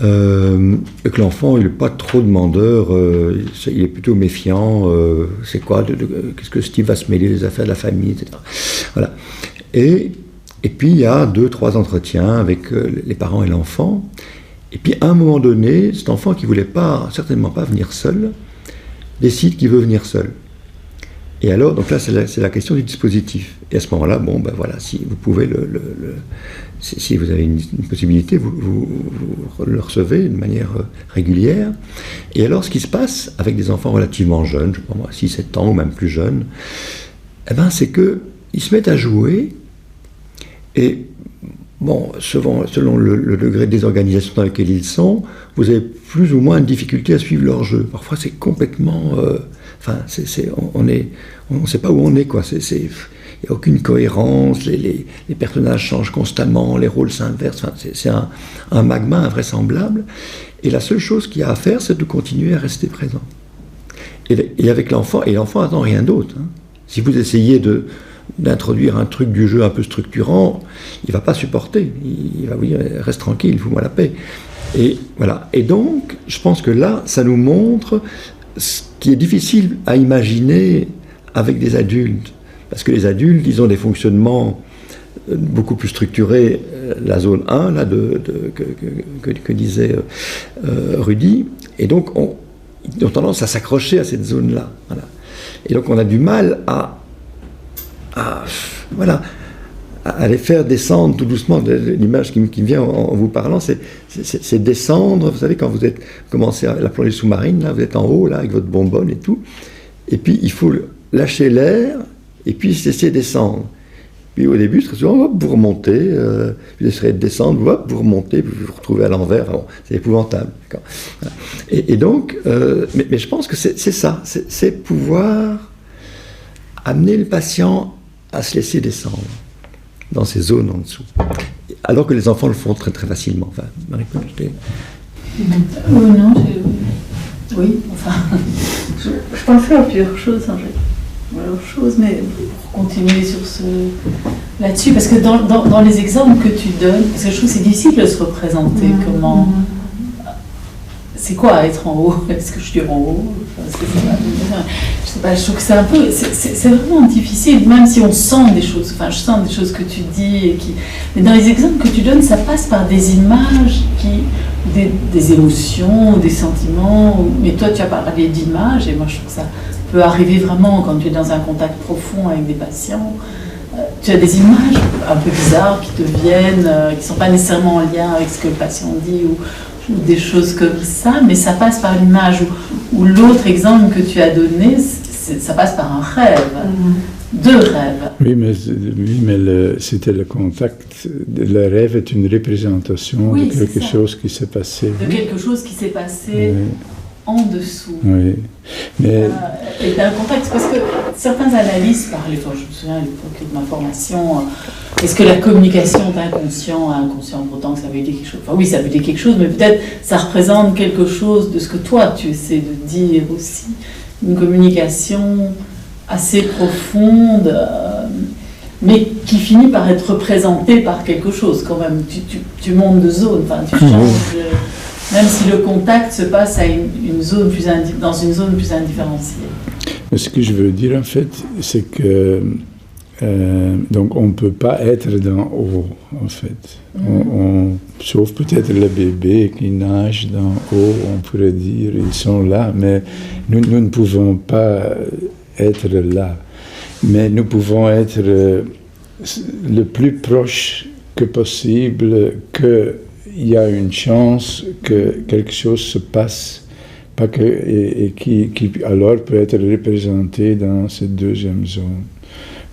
et que l'enfant il n'est pas trop demandeur, il est plutôt méfiant, c'est quoi, qu'est-ce que Steve va se mêler des affaires de la famille, etc. Voilà. Et puis il y a 2-3 entretiens avec les parents et l'enfant, et puis à un moment donné, cet enfant qui ne voulait certainement pas venir seul, décide qu'il veut venir seul. Et alors, donc là, c'est la question du dispositif. Et à ce moment-là, bon, ben voilà, si vous pouvez si vous avez une possibilité, vous le recevez de manière régulière. Et alors, ce qui se passe avec des enfants relativement jeunes, je sais pas moi, 6-7 ans ou même plus jeunes, eh ben, c'est qu'ils se mettent à jouer et, bon, selon le degré de désorganisation dans lequel ils sont, vous avez plus ou moins de difficulté à suivre leur jeu. Parfois, c'est complètement... on ne sait pas où on est, quoi. Il n'y a aucune cohérence, les personnages changent constamment, les rôles s'inversent, c'est un magma invraisemblable. Et la seule chose qu'il y a à faire, c'est de continuer à rester présent. Et avec l'enfant, et l'enfant n'attend rien d'autre. Hein. Si vous essayez d'introduire un truc du jeu un peu structurant, il ne va pas supporter. Il va vous dire, reste tranquille, fous-moi la paix. Et voilà. Et donc, je pense que là, ça nous montre ce qui est difficile à imaginer avec des adultes. Parce que les adultes, ils ont des fonctionnements beaucoup plus structurés. La zone 1, là, que disait Rudy. Et donc, ils ont tendance à s'accrocher à cette zone-là. Voilà. Et donc, on a du mal à les faire descendre tout doucement. L'image qui me vient en vous parlant, c'est descendre. Vous savez, quand vous commencez à la plongée sous-marine, là, vous êtes en haut, là, avec votre bonbonne et tout. Et puis, il faut lâcher l'air et puis essayer de descendre. Puis au début, très souvent, hop, vous remontez, vous essayez de descendre, hop, vous remontez, puis vous vous retrouvez à l'envers. Bon, c'est épouvantable. Voilà. Et donc, mais je pense que c'est ça, c'est pouvoir amener le patient à se laisser descendre dans ces zones en dessous. Alors que les enfants le font très très facilement. Enfin, Marie-Paul, oui, enfin, je pensais à plusieurs choses, mais pour continuer sur là-dessus, parce que dans les exemples que tu donnes, parce que je trouve que c'est difficile de se représenter comment... C'est quoi être en haut? Est-ce que je suis en haut? Je sais pas, je trouve que c'est un peu... C'est vraiment difficile, même si on sent des choses. Enfin, je sens des choses que tu dis. Mais dans les exemples que tu donnes, ça passe par des images, des émotions, des sentiments. Mais toi, tu as parlé d'images, et moi, je trouve que ça peut arriver vraiment quand tu es dans un contact profond avec des patients. Tu as des images un peu bizarres qui te viennent, qui ne sont pas nécessairement en lien avec ce que le patient dit, ou des choses comme ça, mais ça passe par l'image. Ou l'autre exemple que tu as donné, ça passe par un rêve, deux rêves. Oui, mais c'était le contact. Le rêve est une représentation de quelque chose qui s'est passé. De quelque chose qui s'est passé en dessous. Oui. Mais... et d'un contact, parce que certains analystes parlaient, je me souviens à l'époque de ma formation, est-ce que la communication d'inconscient à inconscient, pourtant que ça veut dire quelque chose? Enfin oui, ça veut dire quelque chose, mais peut-être ça représente quelque chose de ce que toi tu essaies de dire aussi. Une communication assez profonde, mais qui finit par être représentée par quelque chose quand même. Tu montes de zone, enfin tu changes... Même si le contact se passe à dans une zone plus indifférenciée. Ce que je veux dire, en fait, c'est que donc on ne peut pas être d'en haut, en fait. Sauf peut-être le bébé qui nage d'en haut, on pourrait dire, ils sont là, mais nous ne pouvons pas être là. Mais nous pouvons être le plus proche que possible qu'il y a une chance que quelque chose se passe, pas que, et qui alors peut être représenté dans cette deuxième zone.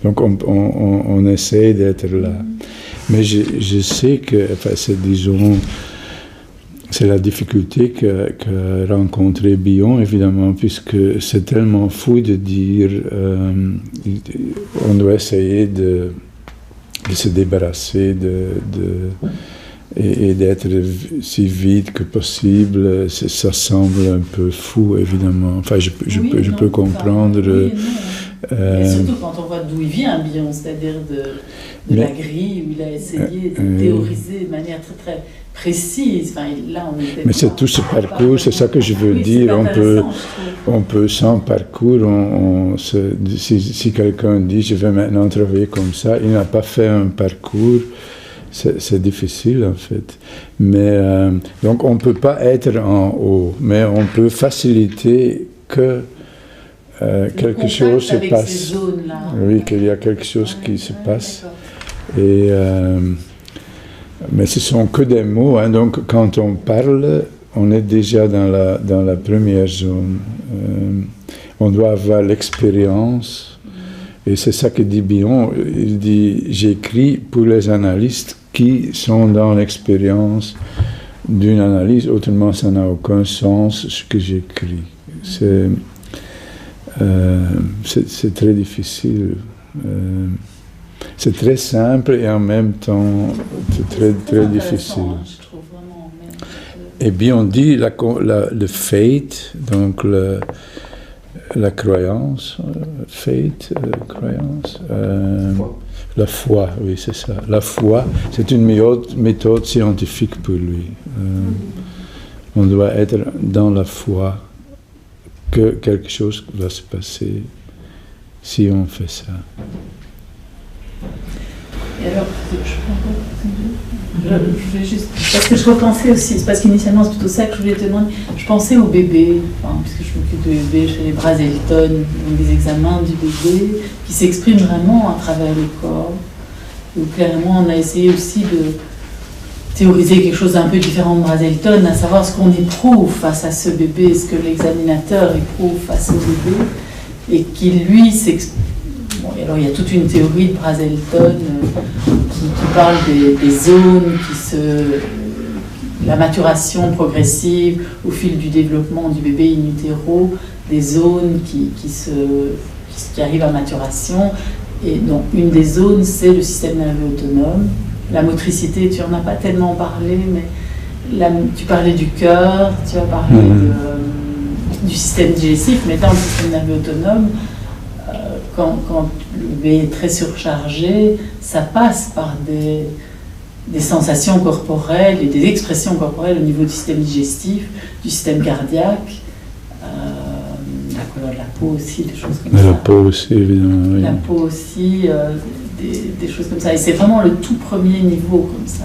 Donc on essaie d'être là. Mais je sais que, enfin, c'est la difficulté que rencontrait Bion, évidemment, puisque c'est tellement fou de dire on doit essayer de se débarrasser et d'être si vite que possible. Ça semble un peu fou, évidemment. Enfin, je peux comprendre Et surtout quand on voit d'où il vient, Bion, c'est-à-dire de la grille, où il a essayé de théoriser de manière très très précise. Enfin, là, mais c'est tout ce parcours, c'est ça que je veux dire. On peut sans parcours, si quelqu'un dit je vais maintenant travailler comme ça, il n'a pas fait un parcours. C'est difficile en fait. Mais donc on ne peut pas être en haut, mais on peut faciliter que quelque chose se passe. Oui, qu'il y a quelque chose qui se passe. Et, mais ce sont que des mots, hein, donc quand on parle, on est déjà dans la première zone. On doit avoir l'expérience. Et c'est ça que dit Bion. Il dit, j'écris pour les analystes qui sont dans l'expérience d'une analyse, autrement ça n'a aucun sens ce que j'écris. C'est très difficile. C'est très simple et en même temps très, très difficile. Et bien on dit le fate, donc la croyance, croyance, la foi, oui c'est ça. La foi, c'est une méthode scientifique pour lui. On doit être dans la foi que quelque chose va se passer si on fait ça. Et alors, je vais juste... Parce que je repensais aussi, c'est parce qu'initialement c'est plutôt ça que je voulais te demander. Je pensais au bébé, puisque je m'occupe de bébé chez les Brazelton, des examens du bébé, qui s'expriment vraiment à travers le corps. Donc clairement, on a essayé aussi de théoriser quelque chose d'un peu différent de Brazelton, à savoir ce qu'on éprouve face à ce bébé, ce que l'examinateur éprouve face au bébé, et qui lui s'exprime. Bon, alors il y a toute une théorie de Brazelton qui parle des zones, la maturation progressive au fil du développement du bébé in utero, des zones qui arrivent à maturation. Et donc une des zones, c'est le système nerveux autonome. La motricité, tu n'en as pas tellement parlé, mais tu parlais du cœur, tu as parlé du système digestif, mais dans le système nerveux autonome, quand le bébé est très surchargé, ça passe par des sensations corporelles et des expressions corporelles au niveau du système digestif, du système cardiaque, la couleur de la peau aussi, des choses comme ça. La peau aussi, évidemment. Oui. La peau aussi, des choses comme ça. Et c'est vraiment le tout premier niveau comme ça.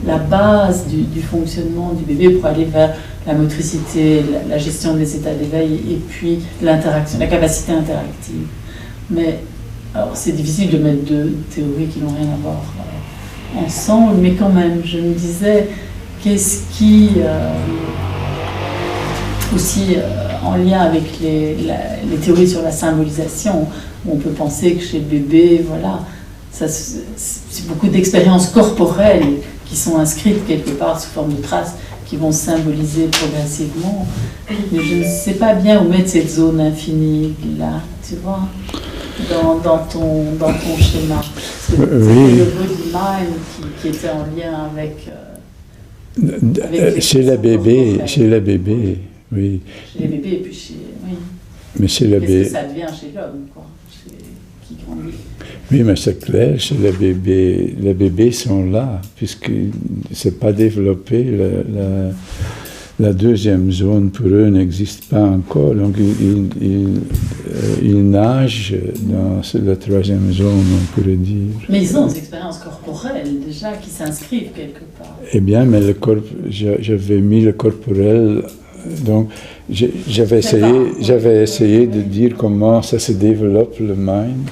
La base du fonctionnement du bébé pour aller vers la motricité, la gestion des états d'éveil et puis l'interaction, la capacité interactive. Mais alors c'est difficile de mettre deux théories qui n'ont rien à voir ensemble, mais quand même, je me disais, qu'est-ce qui, aussi en lien avec les théories sur la symbolisation, où on peut penser que chez le bébé, voilà, c'est beaucoup d'expériences corporelles qui sont inscrites quelque part sous forme de traces qui vont symboliser progressivement. Mais je ne sais pas bien où mettre cette zone infinie là, tu vois. Dans ton schéma. C'est le body mind qui était en lien avec chez la bébé, oui. Chez les bébés et puis chez... Oui. Mais chez la bébé... Qu'est-ce que ça devient chez l'homme, quoi, qui grandit. Oui, mais c'est clair, chez les bébés sont là, puisque c'est pas développé, la deuxième zone pour eux n'existe pas encore, donc ils nagent dans la troisième zone, on pourrait dire. Mais ils ont des expériences corporelles déjà qui s'inscrivent quelque part. Eh bien, mais j'avais mis le corporel, donc j'avais essayé de dire comment ça se développe le mind,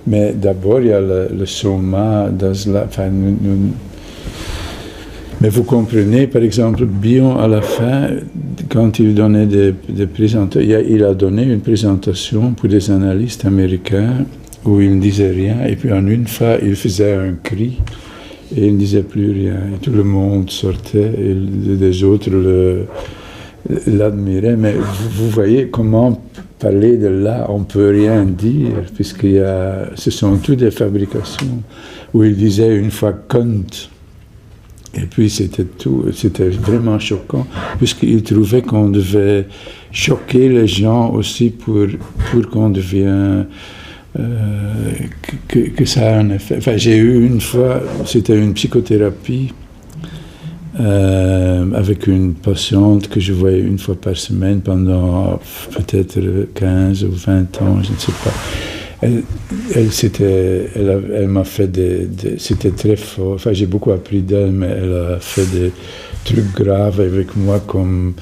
mais d'abord il y a le soma, mais vous comprenez, par exemple, Bion, à la fin, quand il donnait des présentations, il a donné une présentation pour des analystes américains où il ne disait rien, et puis en une fois, il faisait un cri, et il ne disait plus rien, et tout le monde sortait, et les autres l'admiraient, mais vous voyez comment parler de là, on ne peut rien dire, puisque ce sont toutes des fabrications, où il disait une fois « Kant », Et puis c'était vraiment choquant, puisqu'il trouvait qu'on devait choquer les gens aussi pour qu'on devienne... que ça a un effet. Enfin, j'ai eu une fois, c'était une psychothérapie avec une patiente que je voyais une fois par semaine pendant peut-être 15 ou 20 ans, je ne sais pas. Elle m'a fait c'était très fort. Enfin, j'ai beaucoup appris d'elle, mais elle a fait des trucs graves avec moi, comme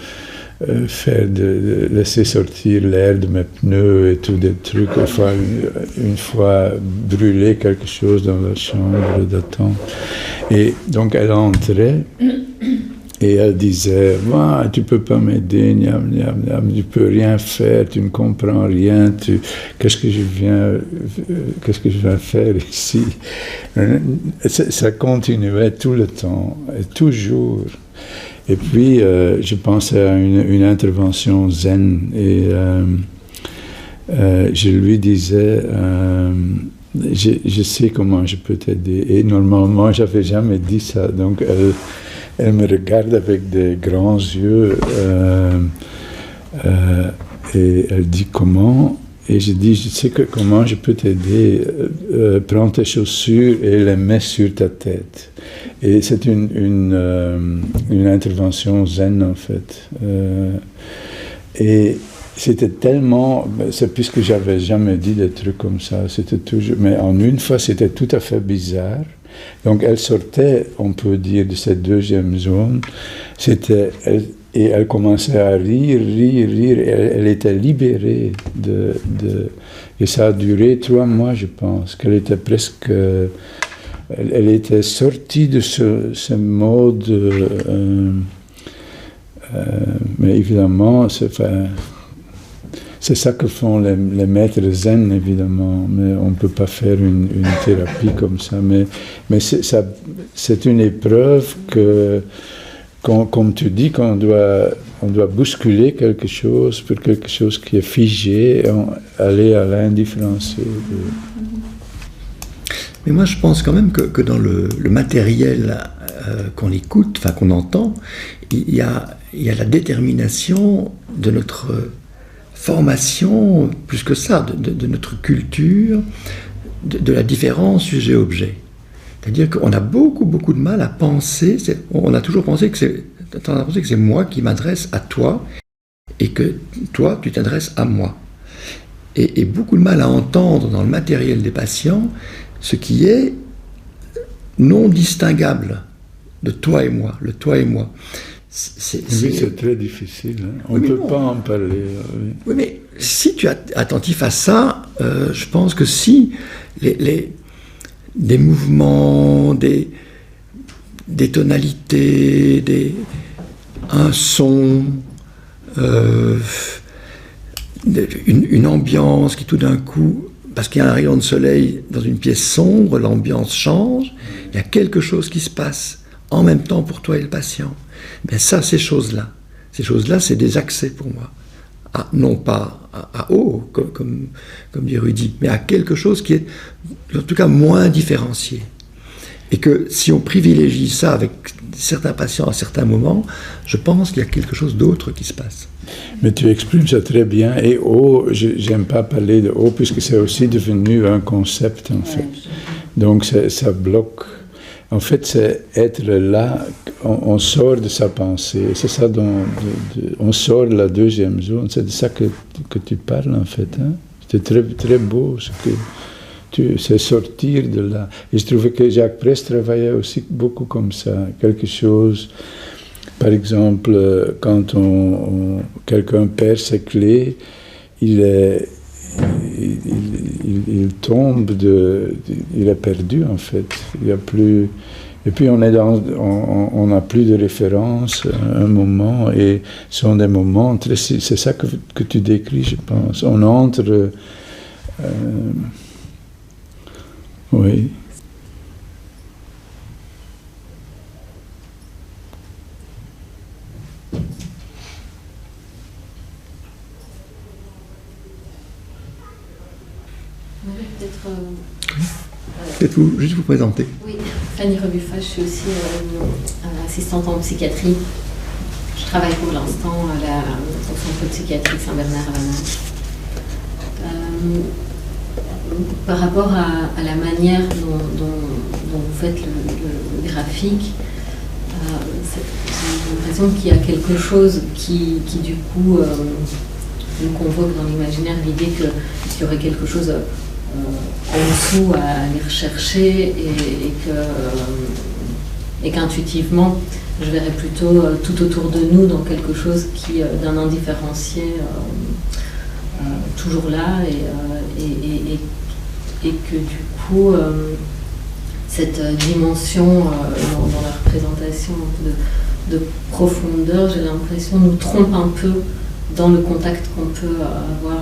laisser sortir l'air de mes pneus et tout, des trucs. Enfin, une fois brûler quelque chose dans la chambre d'attente. Et donc, elle entrait. Et elle disait, ah, tu ne peux pas m'aider, tu ne peux rien faire, tu ne comprends rien, qu'est-ce que je viens faire ici? Ça continuait tout le temps, et toujours. Et puis, je pensais à une intervention zen, et je lui disais, je sais comment je peux t'aider. Et normalement, je n'avais jamais dit ça, donc elle me regarde avec des grands yeux et elle dit comment, et je dis, je sais comment je peux t'aider, prends tes chaussures et les mets sur ta tête. Et c'est une intervention zen en fait. Et c'était tellement, c'est puisque j'avais jamais dit des trucs comme ça, c'était toujours, mais en une fois c'était tout à fait bizarre. Donc elle sortait, on peut dire, de cette deuxième zone, et elle commençait à rire, elle était libérée et ça a duré 3 mois, je pense, qu'elle était presque, elle était sortie de ce mode, mais évidemment, c'est ça que font les maîtres zen, évidemment, mais on ne peut pas faire une thérapie comme ça. Mais c'est une épreuve comme tu dis, on doit bousculer quelque chose pour quelque chose qui est figé, aller à l'indifférencié. Mais moi, je pense quand même que dans le matériel qu'on écoute, enfin qu'on entend, il y a la détermination de notre formation, plus que ça, de notre culture, de la différence sujet-objet. C'est-à-dire qu'on a beaucoup de mal à penser, on a toujours pensé que c'est moi qui m'adresse à toi, et que toi, tu t'adresses à moi. Et beaucoup de mal à entendre dans le matériel des patients ce qui est non distinguable de toi et moi, le toi et moi. C'est très difficile, hein. On ne peut pas en parler. Oui, mais si tu es attentif à ça, je pense que si des mouvements, des tonalités, un son, une ambiance qui tout d'un coup, parce qu'il y a un rayon de soleil dans une pièce sombre, l'ambiance change, il y a quelque chose qui se passe en même temps pour toi et le patient. Mais ça, ces choses-là, c'est des accès pour moi. Non pas à haut, comme dit Rudy, mais à quelque chose qui est, en tout cas, moins différencié. Et que si on privilégie ça avec certains patients à certains moments, je pense qu'il y a quelque chose d'autre qui se passe. Mais tu exprimes ça très bien. Et haut, j'aime pas parler de haut, puisque c'est aussi devenu un concept, en fait. Donc ça bloque. En fait, c'est être là, on sort de sa pensée. C'est ça, on sort de la deuxième zone. C'est de ça que tu parles, en fait. Hein? C'est très, très beau, c'est sortir de là. Et je trouvais que Jacques Press travaillait aussi beaucoup comme ça. Quelque chose, par exemple, quand quelqu'un perd ses clés, il tombe il est perdu en fait. Il y a plus, et puis on n'a plus de référence à un moment, et ce sont des moments très, c'est ça que tu décris, je pense. On entre, oui. Peut-être juste vous présenter. Oui, Fanny Rebuffat, je suis aussi assistante en psychiatrie. Je travaille pour l'instant au centre psychiatrique Saint-Bernard à Vannes. Par rapport à la manière dont vous faites le graphique, j'ai l'impression qu'il y a quelque chose qui du coup nous convoque dans l'imaginaire l'idée qu'il y aurait quelque chose en dessous à aller rechercher et qu'intuitivement je verrais plutôt tout autour de nous dans quelque chose qui d'un indifférencié toujours là et que du coup cette dimension dans la représentation de profondeur, j'ai l'impression, nous trompe un peu dans le contact qu'on peut avoir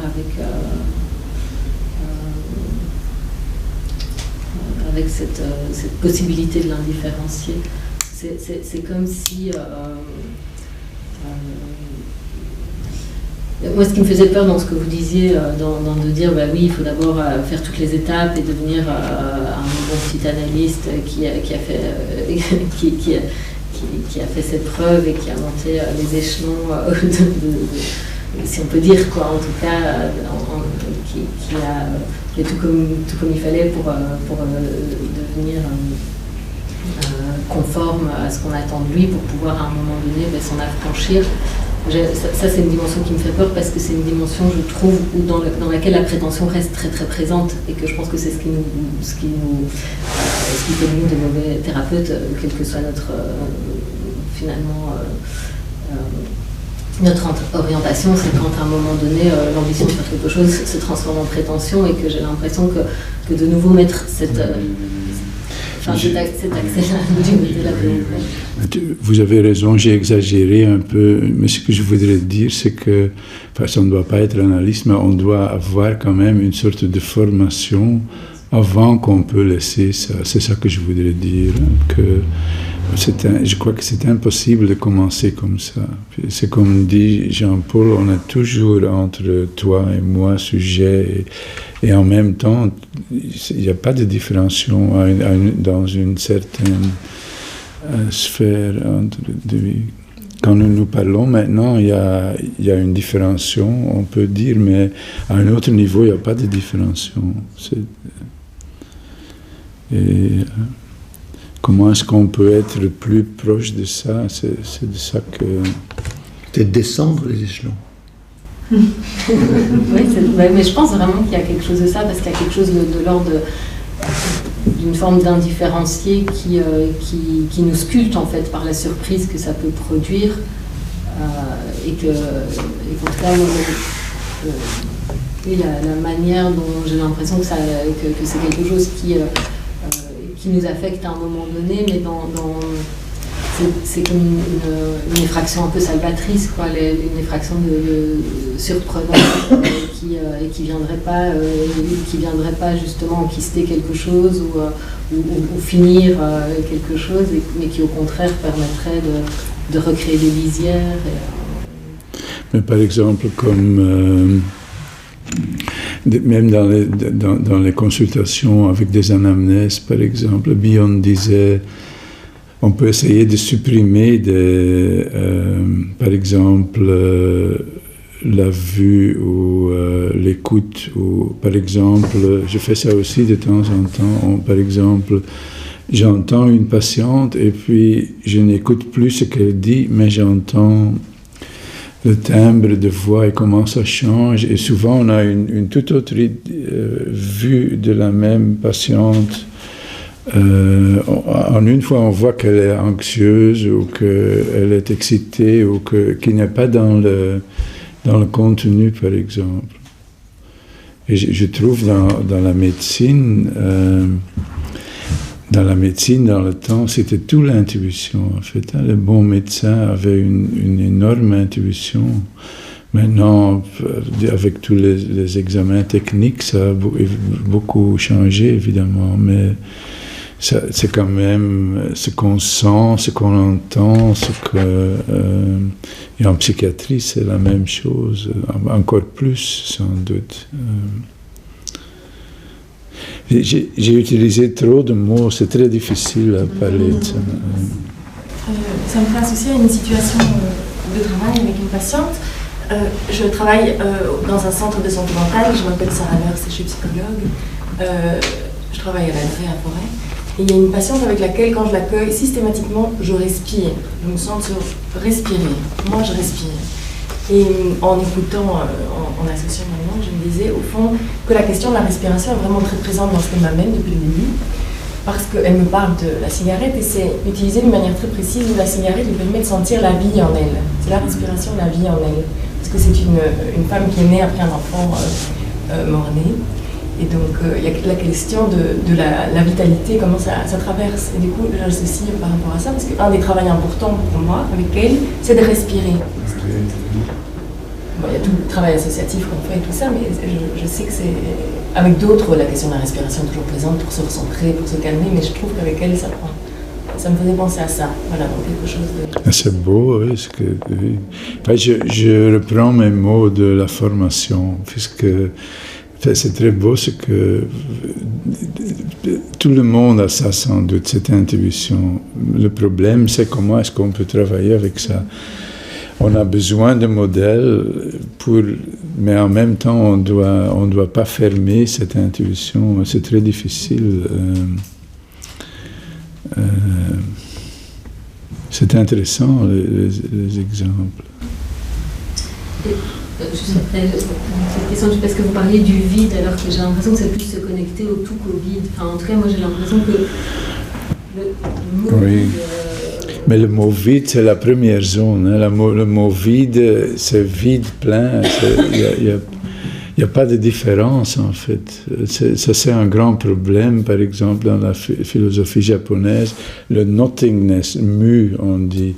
avec cette possibilité de l'indifférencier. C'est comme si... moi, ce qui me faisait peur dans ce que vous disiez, de dire bah oui, il faut d'abord faire toutes les étapes et devenir un bon psychanalyste qui a fait ses preuves et qui a monté les échelons, si on peut dire, quoi, en tout cas, qui a fait tout comme il fallait pour devenir conforme à ce qu'on attend de lui, pour pouvoir à un moment donné s'en affranchir. Ça, c'est une dimension qui me fait peur parce que c'est une dimension, je trouve, dans laquelle la prétention reste très très présente et que je pense que c'est ce qui fait de nous de mauvais thérapeutes, quelle que soit notre notre orientation, c'est quand à un moment donné l'ambition de faire quelque chose se transforme en prétention et que j'ai l'impression que de nouveau mettre cet accès-là du côté de la volonté. Vous avez raison, j'ai exagéré un peu, mais ce que je voudrais dire, c'est que, ça ne doit pas être analyste, mais on doit avoir quand même une sorte de formation avant qu'on peut laisser ça. C'est ça que je voudrais dire, que je crois que c'est impossible de commencer comme ça. C'est comme dit Jean-Paul, on a toujours entre toi et moi sujet et en même temps, il n'y a pas de différenciation dans une certaine sphère entre deux. Quand nous parlons maintenant, il y a une différenciation, on peut dire, mais à un autre niveau, il n'y a pas de différenciation. Comment est-ce qu'on peut être plus proche de ça? C'est de ça que... C'est descendre les échelons. Oui, mais je pense vraiment qu'il y a quelque chose de ça, parce qu'il y a quelque chose de l'ordre d'une forme d'indifférencié qui nous sculpte en fait par la surprise que ça peut produire et qu'en tout cas la manière dont j'ai l'impression que c'est quelque chose qui nous affecte à un moment donné, mais c'est comme une effraction un peu salvatrice, quoi, une effraction de surprenante qui viendrait pas justement enquister quelque chose ou finir quelque chose, mais qui au contraire permettrait de recréer des lisières. Mais par exemple, comme même dans les consultations avec des anamnèses, par exemple, Bion disait on peut essayer de supprimer par exemple la vue ou l'écoute, ou par exemple, je fais ça aussi de temps en temps, par exemple, j'entends une patiente et puis je n'écoute plus ce qu'elle dit, mais j'entends le timbre de voix et comment ça change, et souvent on a une toute autre vue de la même patiente. En une fois, on voit qu'elle est anxieuse ou qu'elle est excitée ou qu'il n'est pas dans le contenu, par exemple. Et je trouve dans la médecine, dans le temps, c'était tout l'intuition, en fait. Le bon médecin avait une énorme intuition. Maintenant, avec tous les examens techniques, ça a beaucoup changé, évidemment, mais c'est quand même ce qu'on sent, ce qu'on entend, et en psychiatrie, c'est la même chose, encore plus, sans doute. J'ai utilisé trop de mots, c'est très difficile à parler de ça. Ça me fait associer à une situation de travail avec une patiente. Je travaille dans un centre de santé mentale, je m'appelle Sarah Leurs et je suis psychologue. Je travaille à l'Adré à Forêt. Et il y a une patiente avec laquelle, quand je l'accueille, systématiquement, je respire. Je me sens respirer. Moi, je respire. Et en écoutant, en associant maintenant, je me disais, au fond, que la question de la respiration est vraiment très présente dans ce qu'elle m'amène depuis le début. Parce qu'elle me parle de la cigarette et c'est utilisé d'une manière très précise où la cigarette lui permet de sentir la vie en elle. C'est la respiration, la vie en elle. Parce que c'est une femme qui est née après un enfant mort-né. Et donc, il y a la question de la vitalité, comment ça traverse. Et du coup, j'associe par rapport à ça, parce qu'un des travaux importants pour moi, avec elle, c'est de respirer. Bon, il y a tout le travail associatif qu'on fait et tout ça, mais je sais que c'est... Avec d'autres, la question de la respiration est toujours présente pour se recentrer, pour se calmer, mais je trouve qu'avec elle, ça prend. Ça me faisait penser à ça, voilà, donc quelque chose de... C'est beau, oui. Oui. Enfin, je reprends mes mots de la formation, puisque... C'est très beau ce que tout le monde a ça sans doute, cette intuition. Le problème, c'est comment est-ce qu'on peut travailler avec ça. On a besoin de modèles, mais en même temps, on doit pas fermer cette intuition. C'est très difficile. C'est intéressant, les exemples. Juste après cette question, parce que vous parliez du vide, alors que j'ai l'impression que c'est plus se connecter au tout qu'au vide. Enfin, en tout cas, moi j'ai l'impression que le mot vide, mais le mot vide, c'est la première zone. Hein. Le mot vide, c'est vide plein. Il n'y a pas de différence, en fait. Ça, c'est un grand problème, par exemple, dans la philosophie japonaise. Le nothingness, mu, on dit.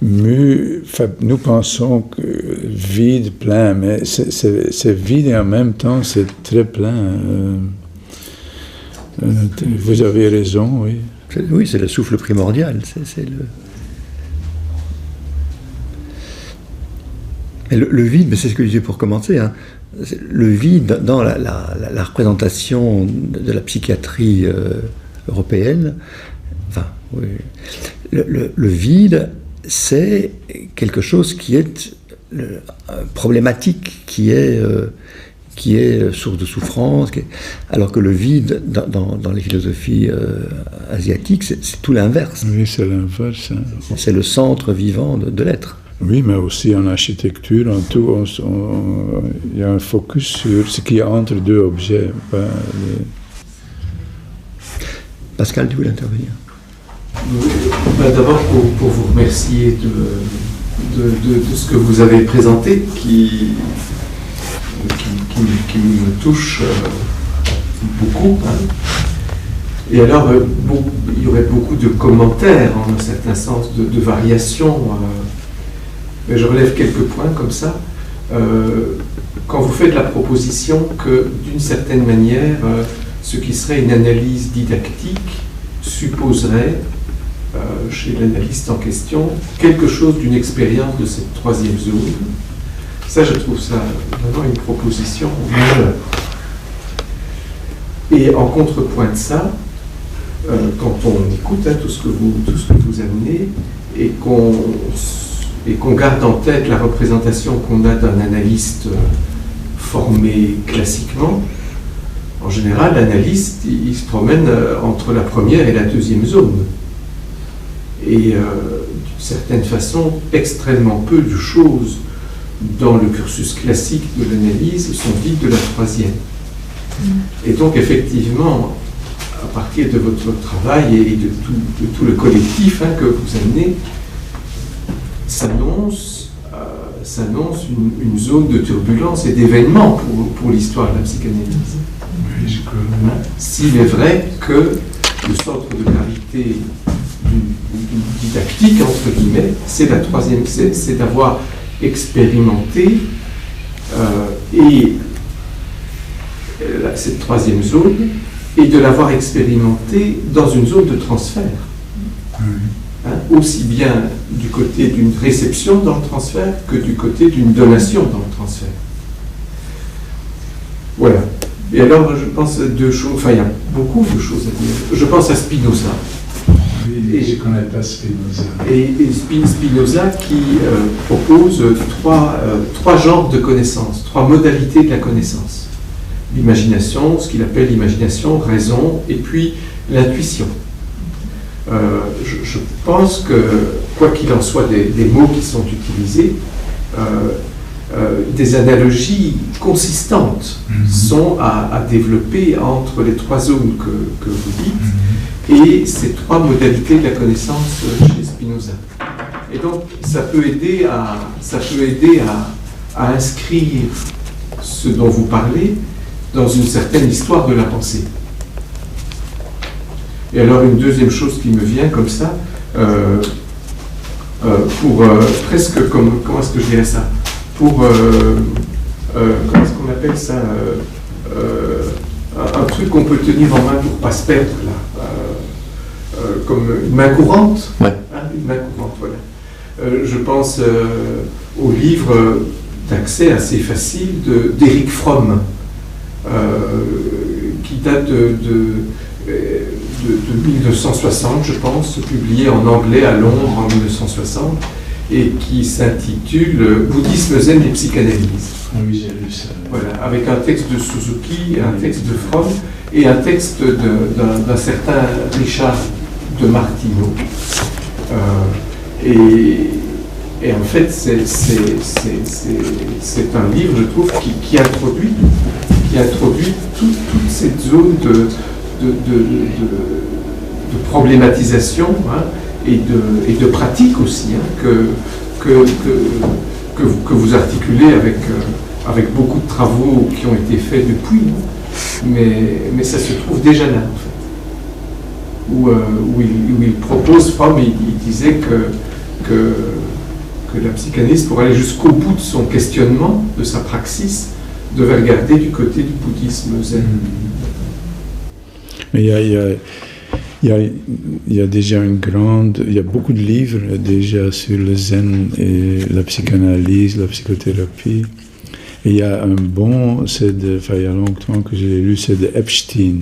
Nous pensons que vide, plein, mais c'est vide et en même temps c'est très plein. Vous avez raison, oui. Oui, c'est le souffle primordial. Mais le vide, mais c'est ce que je disais pour commencer, hein, le vide dans la représentation de la psychiatrie européenne, enfin, oui, le vide, c'est quelque chose qui est problématique, qui est source de souffrance, alors que le vide, dans les philosophies asiatiques, c'est tout l'inverse. Oui, c'est l'inverse. Hein. C'est le centre vivant de l'être. Oui, mais aussi en architecture, en tout, il y a un focus sur ce qui est entre deux objets. Pascal, tu voulais intervenir? Oui, d'abord pour vous remercier de ce que vous avez présenté, qui me touche beaucoup. Hein. Et alors, il y aurait beaucoup de commentaires, en un certain sens, de variations. Mais je relève quelques points comme ça. Quand vous faites la proposition que, d'une certaine manière, ce qui serait une analyse didactique supposerait, chez l'analyste en question, quelque chose d'une expérience de cette troisième zone. Ça, je trouve ça vraiment une proposition majeure. Et en contrepoint de ça, quand on écoute tout ce que vous amenez et qu'on garde en tête la représentation qu'on a d'un analyste formé classiquement, en général, l'analyste, il se promène entre la première et la deuxième zone. Et d'une certaine façon, extrêmement peu de choses dans le cursus classique de l'analyse sont dites de la troisième. Et donc, effectivement, à partir de votre travail et de tout le collectif que vous amenez, s'annonce une zone de turbulence et d'événements pour l'histoire de la psychanalyse. Oui, je crois. S'il est vrai que le centre de gravité d'une didactique, entre guillemets, c'est la troisième, c'est d'avoir expérimenté cette troisième zone et de l'avoir expérimenté dans une zone de transfert. Aussi bien du côté d'une réception dans le transfert que du côté d'une donation dans le transfert. Voilà. Et alors, je pense à deux choses, enfin, il y a beaucoup de choses à dire. Je pense à Spinoza. Oui, je ne connais pas Spinoza. Et Spinoza qui propose trois genres de connaissances, trois modalités de la connaissance. L'imagination, ce qu'il appelle l'imagination, raison, et puis l'intuition. Je pense que, quoi qu'il en soit des mots qui sont utilisés, des analogies consistantes sont à développer entre les trois zones que vous dites et ces trois modalités de la connaissance chez Spinoza. Et donc, ça peut aider à inscrire ce dont vous parlez dans une certaine histoire de la pensée. Et alors, une deuxième chose qui me vient comme ça, presque comme, comment est-ce que je dirais ça, pour, comment est-ce qu'on appelle ça, un truc qu'on peut tenir en main pour ne pas se perdre, là, comme une main courante. Ouais. Hein, une main courante, voilà. Je pense au livre d'accès assez facile d'Éric Fromm, qui date de 1960, je pense, publié en anglais à Londres en 1960, et qui s'intitule Bouddhisme zen et psychanalyse. Ah oui, j'ai lu ça. Voilà, avec un texte de Suzuki, un texte de Fromm et un texte d'un certain Richard de Martino. Et en fait, c'est un livre, je trouve, qui introduit toute cette zone de problématisation, hein, et de pratique aussi, hein, que vous articulez avec beaucoup de travaux qui ont été faits depuis, mais ça se trouve déjà là, en fait. Où il propose, Fromm, il disait que la psychanalyse, pour aller jusqu'au bout de son questionnement, de sa praxis, devait regarder du côté du bouddhisme zen. Mais il y a déjà il y a beaucoup de livres déjà sur le zen et la psychanalyse, la psychothérapie. Et il y a un bon, il y a longtemps que je l'ai lu, c'est de Epstein.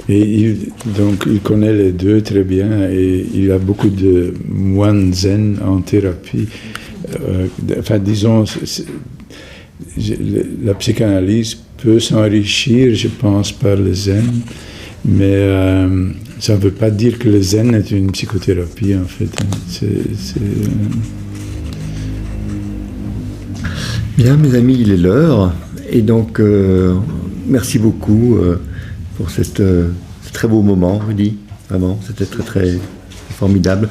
Et donc il connaît les deux très bien et il a beaucoup de moines zen en thérapie. Disons, la psychanalyse peut s'enrichir, je pense, par le zen, mais ça ne veut pas dire que le zen est une psychothérapie, en fait. Bien, mes amis, il est l'heure, et donc merci beaucoup pour ce très beau moment, Rudy. Vraiment, c'était très très formidable.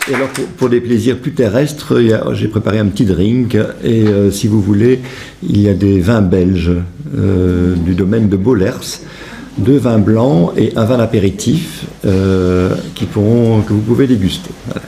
Et alors, pour des plaisirs plus terrestres, j'ai préparé un petit drink, et si vous voulez, il y a des vins belges du domaine de Bollers, 2 vins blancs et un vin apéritif que vous pouvez déguster. Voilà.